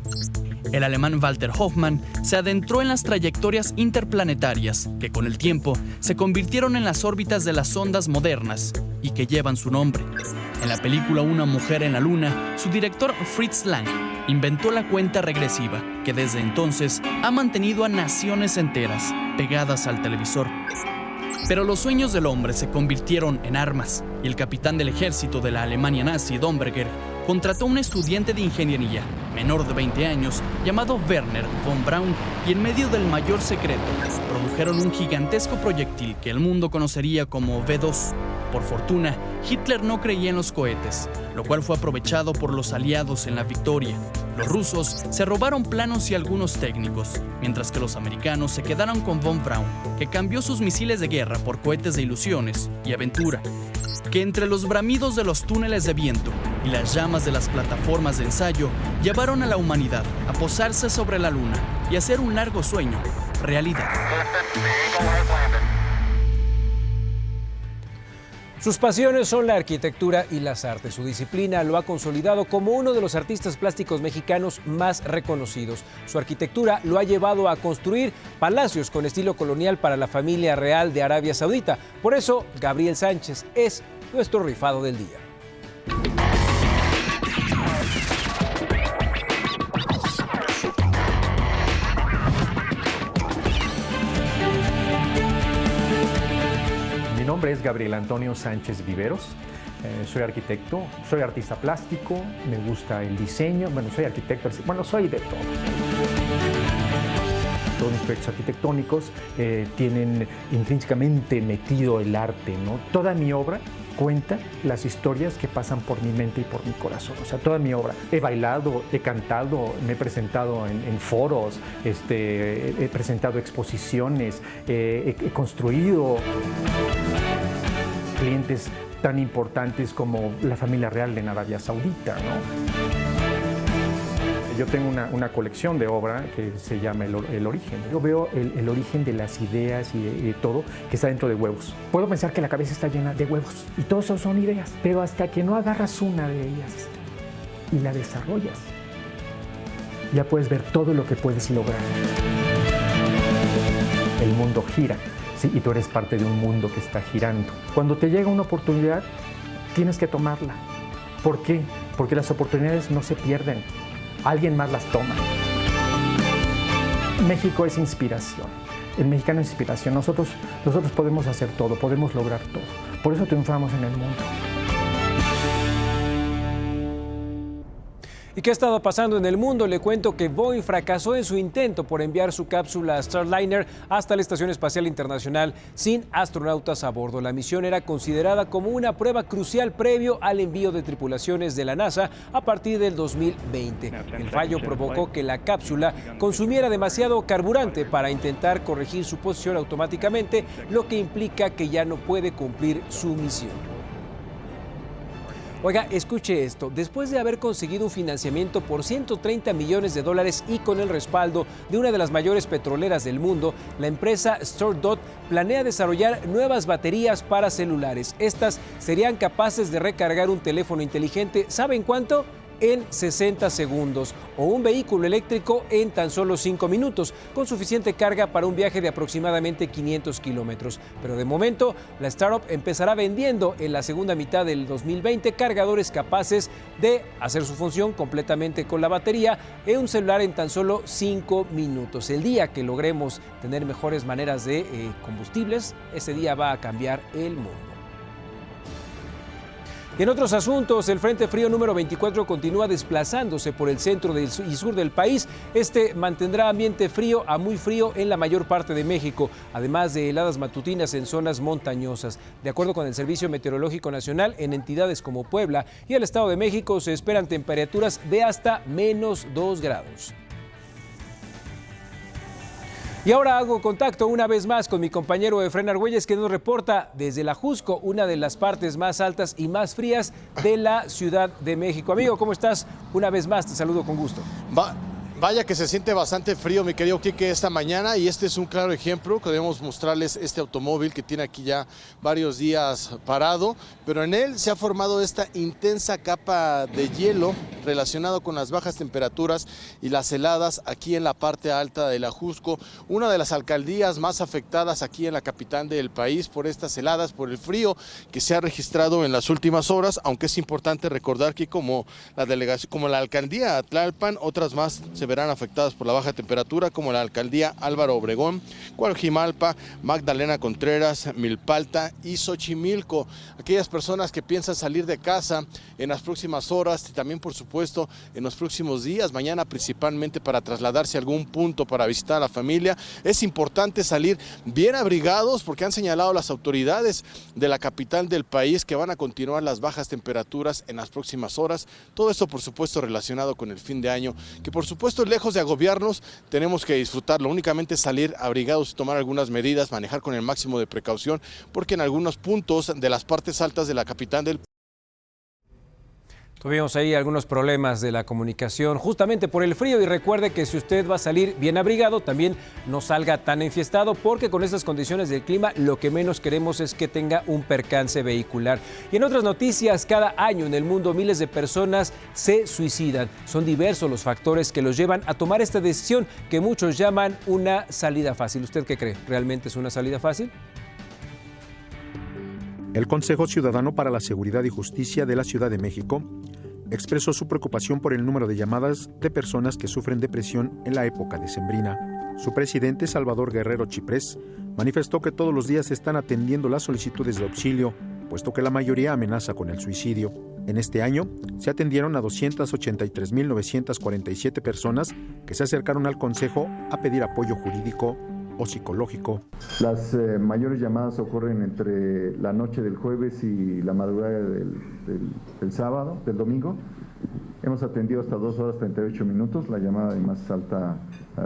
El alemán Walter Hoffmann se adentró en las trayectorias interplanetarias que con el tiempo se convirtieron en las órbitas de las sondas modernas y que llevan su nombre. En la película Una mujer en la luna, su director Fritz Lang inventó la cuenta regresiva que desde entonces ha mantenido a naciones enteras pegadas al televisor. Pero los sueños del hombre se convirtieron en armas y el capitán del ejército de la Alemania nazi, Domberger, contrató a un estudiante de ingeniería menor de 20 años llamado Werner von Braun y en medio del mayor secreto produjeron un gigantesco proyectil que el mundo conocería como V2. Por fortuna, Hitler no creía en los cohetes, lo cual fue aprovechado por los aliados en la victoria. Los rusos se robaron planos y algunos técnicos, mientras que los americanos se quedaron con von Braun, que cambió sus misiles de guerra por cohetes de ilusiones y aventura, que entre los bramidos de los túneles de viento y las llamas de las plataformas de ensayo llevaron a la humanidad a posarse sobre la luna y hacer un largo sueño realidad. Sus pasiones son la arquitectura y las artes. Su disciplina lo ha consolidado como uno de los artistas plásticos mexicanos más reconocidos. Su arquitectura lo ha llevado a construir palacios con estilo colonial para la familia real de Arabia Saudita. Por eso, Gabriel Sánchez es nuestro rifado del día. Mi nombre es Gabriel Antonio Sánchez Viveros, soy arquitecto, soy artista plástico, me gusta el diseño, soy arquitecto, soy de todo. Todos mis proyectos arquitectónicos tienen intrínsecamente metido el arte, ¿no? Toda mi obra cuenta las historias que pasan por mi mente y por mi corazón. O sea, toda mi obra. He bailado, he cantado, me he presentado en foros, he presentado exposiciones, he construido clientes tan importantes como la familia real en Arabia Saudita, ¿no? Yo tengo una colección de obra que se llama El Origen. Yo veo el origen de las ideas y de todo que está dentro de huevos. Puedo pensar que la cabeza está llena de huevos y todos esos son ideas, pero hasta que no agarras una de ellas y la desarrollas, ya puedes ver todo lo que puedes lograr. El mundo gira, ¿sí? Y tú eres parte de un mundo que está girando. Cuando te llega una oportunidad, tienes que tomarla. ¿Por qué? Porque las oportunidades no se pierden. Alguien más las toma. México es inspiración. El mexicano es inspiración. Nosotros podemos hacer todo, podemos lograr todo. Por eso triunfamos en el mundo. ¿Y qué ha estado pasando en el mundo? Le cuento que Boeing fracasó en su intento por enviar su cápsula Starliner hasta la Estación Espacial Internacional sin astronautas a bordo. La misión era considerada como una prueba crucial previo al envío de tripulaciones de la NASA a partir del 2020. El fallo provocó que la cápsula consumiera demasiado carburante para intentar corregir su posición automáticamente, lo que implica que ya no puede cumplir su misión. Oiga, escuche esto. Después de haber conseguido un financiamiento por $130 millones y con el respaldo de una de las mayores petroleras del mundo, la empresa StoreDot planea desarrollar nuevas baterías para celulares. Estas serían capaces de recargar un teléfono inteligente, ¿saben cuánto? En 60 segundos o un vehículo eléctrico en tan solo 5 minutos, con suficiente carga para un viaje de aproximadamente 500 kilómetros. Pero de momento, la startup empezará vendiendo en la segunda mitad del 2020 cargadores capaces de hacer su función completamente con la batería en un celular en tan solo 5 minutos. El día que logremos tener mejores maneras de combustibles, ese día va a cambiar el mundo. Y en otros asuntos, el Frente Frío número 24 continúa desplazándose por el centro y sur del país. Este mantendrá ambiente frío a muy frío en la mayor parte de México, además de heladas matutinas en zonas montañosas. De acuerdo con el Servicio Meteorológico Nacional, en entidades como Puebla y el Estado de México se esperan temperaturas de hasta -2 grados. Y ahora hago contacto una vez más con mi compañero Efraín Argüelles, que nos reporta desde la Jusco, una de las partes más altas y más frías de la Ciudad de México. Amigo, ¿cómo estás? Una vez más, te saludo con gusto. Vaya que se siente bastante frío, mi querido Quique, esta mañana, y este es un claro ejemplo. Queremos mostrarles este automóvil que tiene aquí ya varios días parado, pero en él se ha formado esta intensa capa de hielo relacionado con las bajas temperaturas y las heladas aquí en la parte alta de la Jusco, una de las alcaldías más afectadas aquí en la capital del país por estas heladas, por el frío que se ha registrado en las últimas horas, aunque es importante recordar que como la alcaldía Tlalpan, otras más se verán afectadas por la baja temperatura, como la alcaldía Álvaro Obregón, Coajimalpa, Magdalena Contreras, Milpalta y Xochimilco. Aquellas personas que piensan salir de casa en las próximas horas y también, por supuesto, en los próximos días, mañana principalmente para trasladarse a algún punto para visitar a la familia, es importante salir bien abrigados porque han señalado las autoridades de la capital del país que van a continuar las bajas temperaturas en las próximas horas. Todo esto, por supuesto, relacionado con el fin de año, que por supuesto, lejos de agobiarnos, tenemos que disfrutarlo. Únicamente salir abrigados y tomar algunas medidas, manejar con el máximo de precaución, porque en algunos puntos de las partes altas de la capital del Tuvimos ahí algunos problemas de la comunicación justamente por el frío, y recuerde que si usted va a salir bien abrigado, también no salga tan enfiestado, porque con estas condiciones del clima lo que menos queremos es que tenga un percance vehicular. Y en otras noticias, cada año en el mundo miles de personas se suicidan. Son diversos los factores que los llevan a tomar esta decisión que muchos llaman una salida fácil. ¿Usted qué cree? ¿Realmente es una salida fácil? El Consejo Ciudadano para la Seguridad y Justicia de la Ciudad de México expresó su preocupación por el número de llamadas de personas que sufren depresión en la época decembrina. Su presidente, Salvador Guerrero Chiprés, manifestó que todos los días están atendiendo las solicitudes de auxilio, puesto que la mayoría amenaza con el suicidio. En este año se atendieron a 283.947 personas que se acercaron al Consejo a pedir apoyo jurídico o psicológico. Las mayores llamadas ocurren entre la noche del jueves y la madrugada del sábado, del domingo. Hemos atendido hasta 2 horas 38 minutos, la llamada de más alta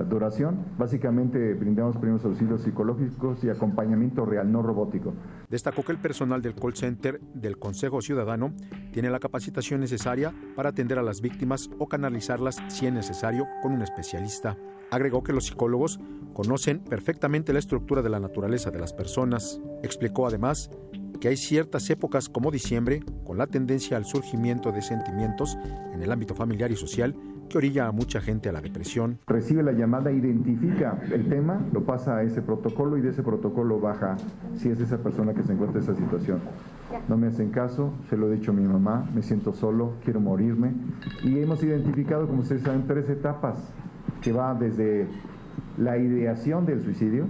duración. Básicamente brindamos primeros auxilios psicológicos y acompañamiento real, no robótico. Destacó que el personal del call center del Consejo Ciudadano tiene la capacitación necesaria para atender a las víctimas o canalizarlas, si es necesario, con un especialista. Agregó que los psicólogos conocen perfectamente la estructura de la naturaleza de las personas. Explicó además que hay ciertas épocas como diciembre, con la tendencia al surgimiento de sentimientos en el ámbito familiar y social que orilla a mucha gente a la depresión. Recibe la llamada, identifica el tema, lo pasa a ese protocolo y de ese protocolo baja si es esa persona que se encuentra en esa situación. No me hacen caso, se lo he dicho a mi mamá, me siento solo, quiero morirme. Y hemos identificado, como ustedes saben, 3 etapas que va desde la ideación del suicidio,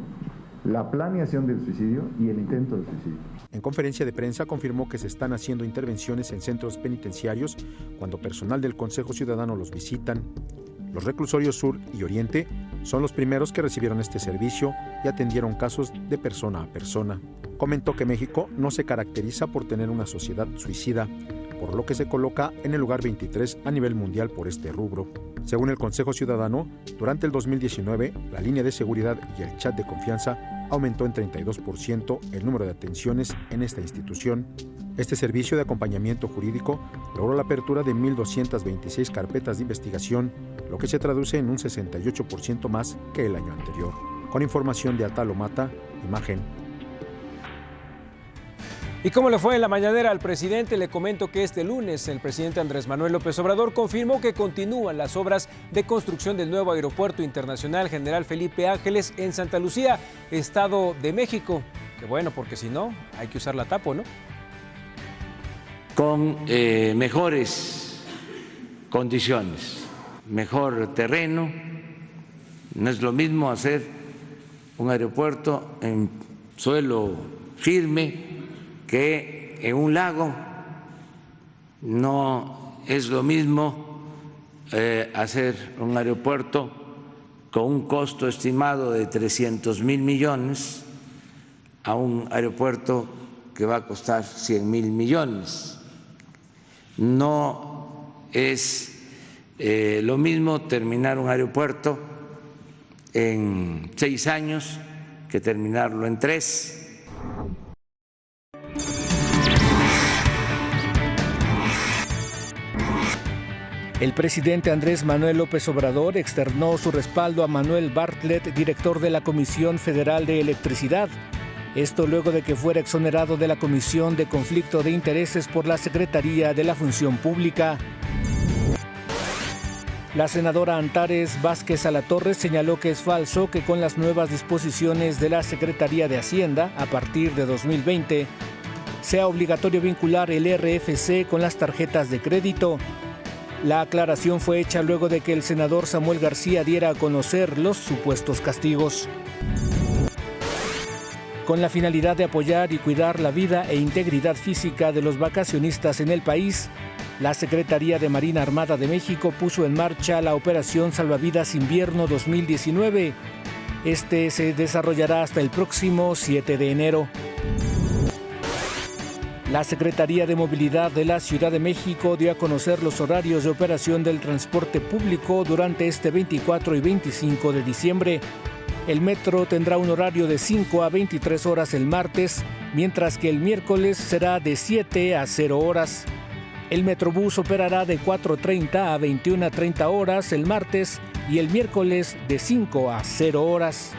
la planeación del suicidio y el intento del suicidio. En conferencia de prensa confirmó que se están haciendo intervenciones en centros penitenciarios cuando personal del Consejo Ciudadano los visitan. Los reclusorios Sur y Oriente son los primeros que recibieron este servicio y atendieron casos de persona a persona. Comentó que México no se caracteriza por tener una sociedad suicida, por lo que se coloca en el lugar 23 a nivel mundial por este rubro. Según el Consejo Ciudadano, durante el 2019, la línea de seguridad y el chat de confianza aumentó en 32% el número de atenciones en esta institución. Este servicio de acompañamiento jurídico logró la apertura de 1.226 carpetas de investigación, lo que se traduce en un 68% más que el año anterior. Con información de Atalo Mata, Imagen. ¿Y cómo le fue en la mañanera al presidente? Le comento que este lunes el presidente Andrés Manuel López Obrador confirmó que continúan las obras de construcción del nuevo Aeropuerto Internacional General Felipe Ángeles en Santa Lucía, Estado de México. Que bueno, porque si no, hay que usar la tapo, ¿no? Con mejores condiciones, mejor terreno. No es lo mismo hacer un aeropuerto en suelo firme que en un lago. No es lo mismo hacer un aeropuerto con un costo estimado de 300,000 millones a un aeropuerto que va a costar 100,000 millones. No es lo mismo terminar un aeropuerto en 6 años que terminarlo en 3. El presidente Andrés Manuel López Obrador externó su respaldo a Manuel Bartlett, director de la Comisión Federal de Electricidad. Esto luego de que fuera exonerado de la Comisión de Conflicto de Intereses por la Secretaría de la Función Pública. La senadora Antares Vázquez Alatorre señaló que es falso que con las nuevas disposiciones de la Secretaría de Hacienda, a partir de 2020, sea obligatorio vincular el RFC con las tarjetas de crédito. La aclaración fue hecha luego de que el senador Samuel García diera a conocer los supuestos castigos. Con la finalidad de apoyar y cuidar la vida e integridad física de los vacacionistas en el país, la Secretaría de Marina Armada de México puso en marcha la Operación Salvavidas Invierno 2019. Este se desarrollará hasta el próximo 7 de enero. La Secretaría de Movilidad de la Ciudad de México dio a conocer los horarios de operación del transporte público durante este 24 y 25 de diciembre. El metro tendrá un horario de 5 a 23 horas el martes, mientras que el miércoles será de 7 a 0 horas. El Metrobús operará de 4:30 a 21:30 horas el martes y el miércoles de 5 a 0 horas.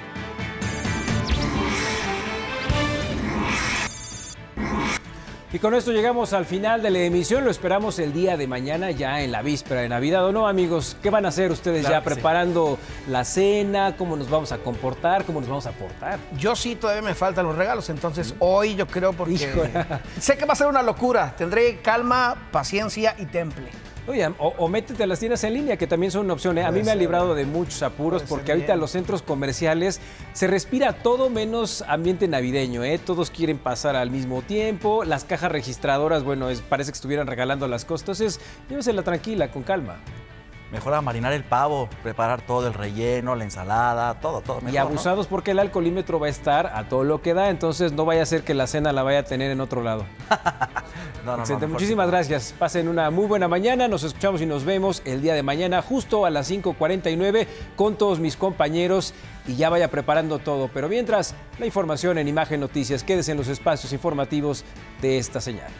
Y con esto llegamos al final de la emisión. Lo esperamos el día de mañana, ya en la víspera de Navidad. ¿O no, amigos? ¿Qué van a hacer ustedes ya preparando la cena? ¿Cómo nos vamos a comportar? ¿Cómo nos vamos a portar? Yo sí, todavía me faltan los regalos. Entonces, hoy yo creo porque sé que va a ser una locura. Tendré calma, paciencia y temple. Oye, o métete a las tiendas en línea, que también son una opción, ¿eh? A mí me ha librado de muchos apuros porque ahorita en los centros comerciales se respira todo menos ambiente navideño, ¿eh? Todos quieren pasar al mismo tiempo, las cajas registradoras, bueno, parece que estuvieran regalando las cosas, entonces llévesela tranquila, con calma. mejor a marinar el pavo, preparar todo el relleno, la ensalada, todo mejor, y abusados, ¿no? Porque el alcoholímetro va a estar a todo lo que da, entonces no vaya a ser que la cena la vaya a tener en otro lado. No, muchísimas gracias. Pasen una muy buena mañana. Nos escuchamos y nos vemos el día de mañana justo a las 5:49 con todos mis compañeros y ya vaya preparando todo. Pero mientras, la información en Imagen Noticias. Quédese en los espacios informativos de esta señal.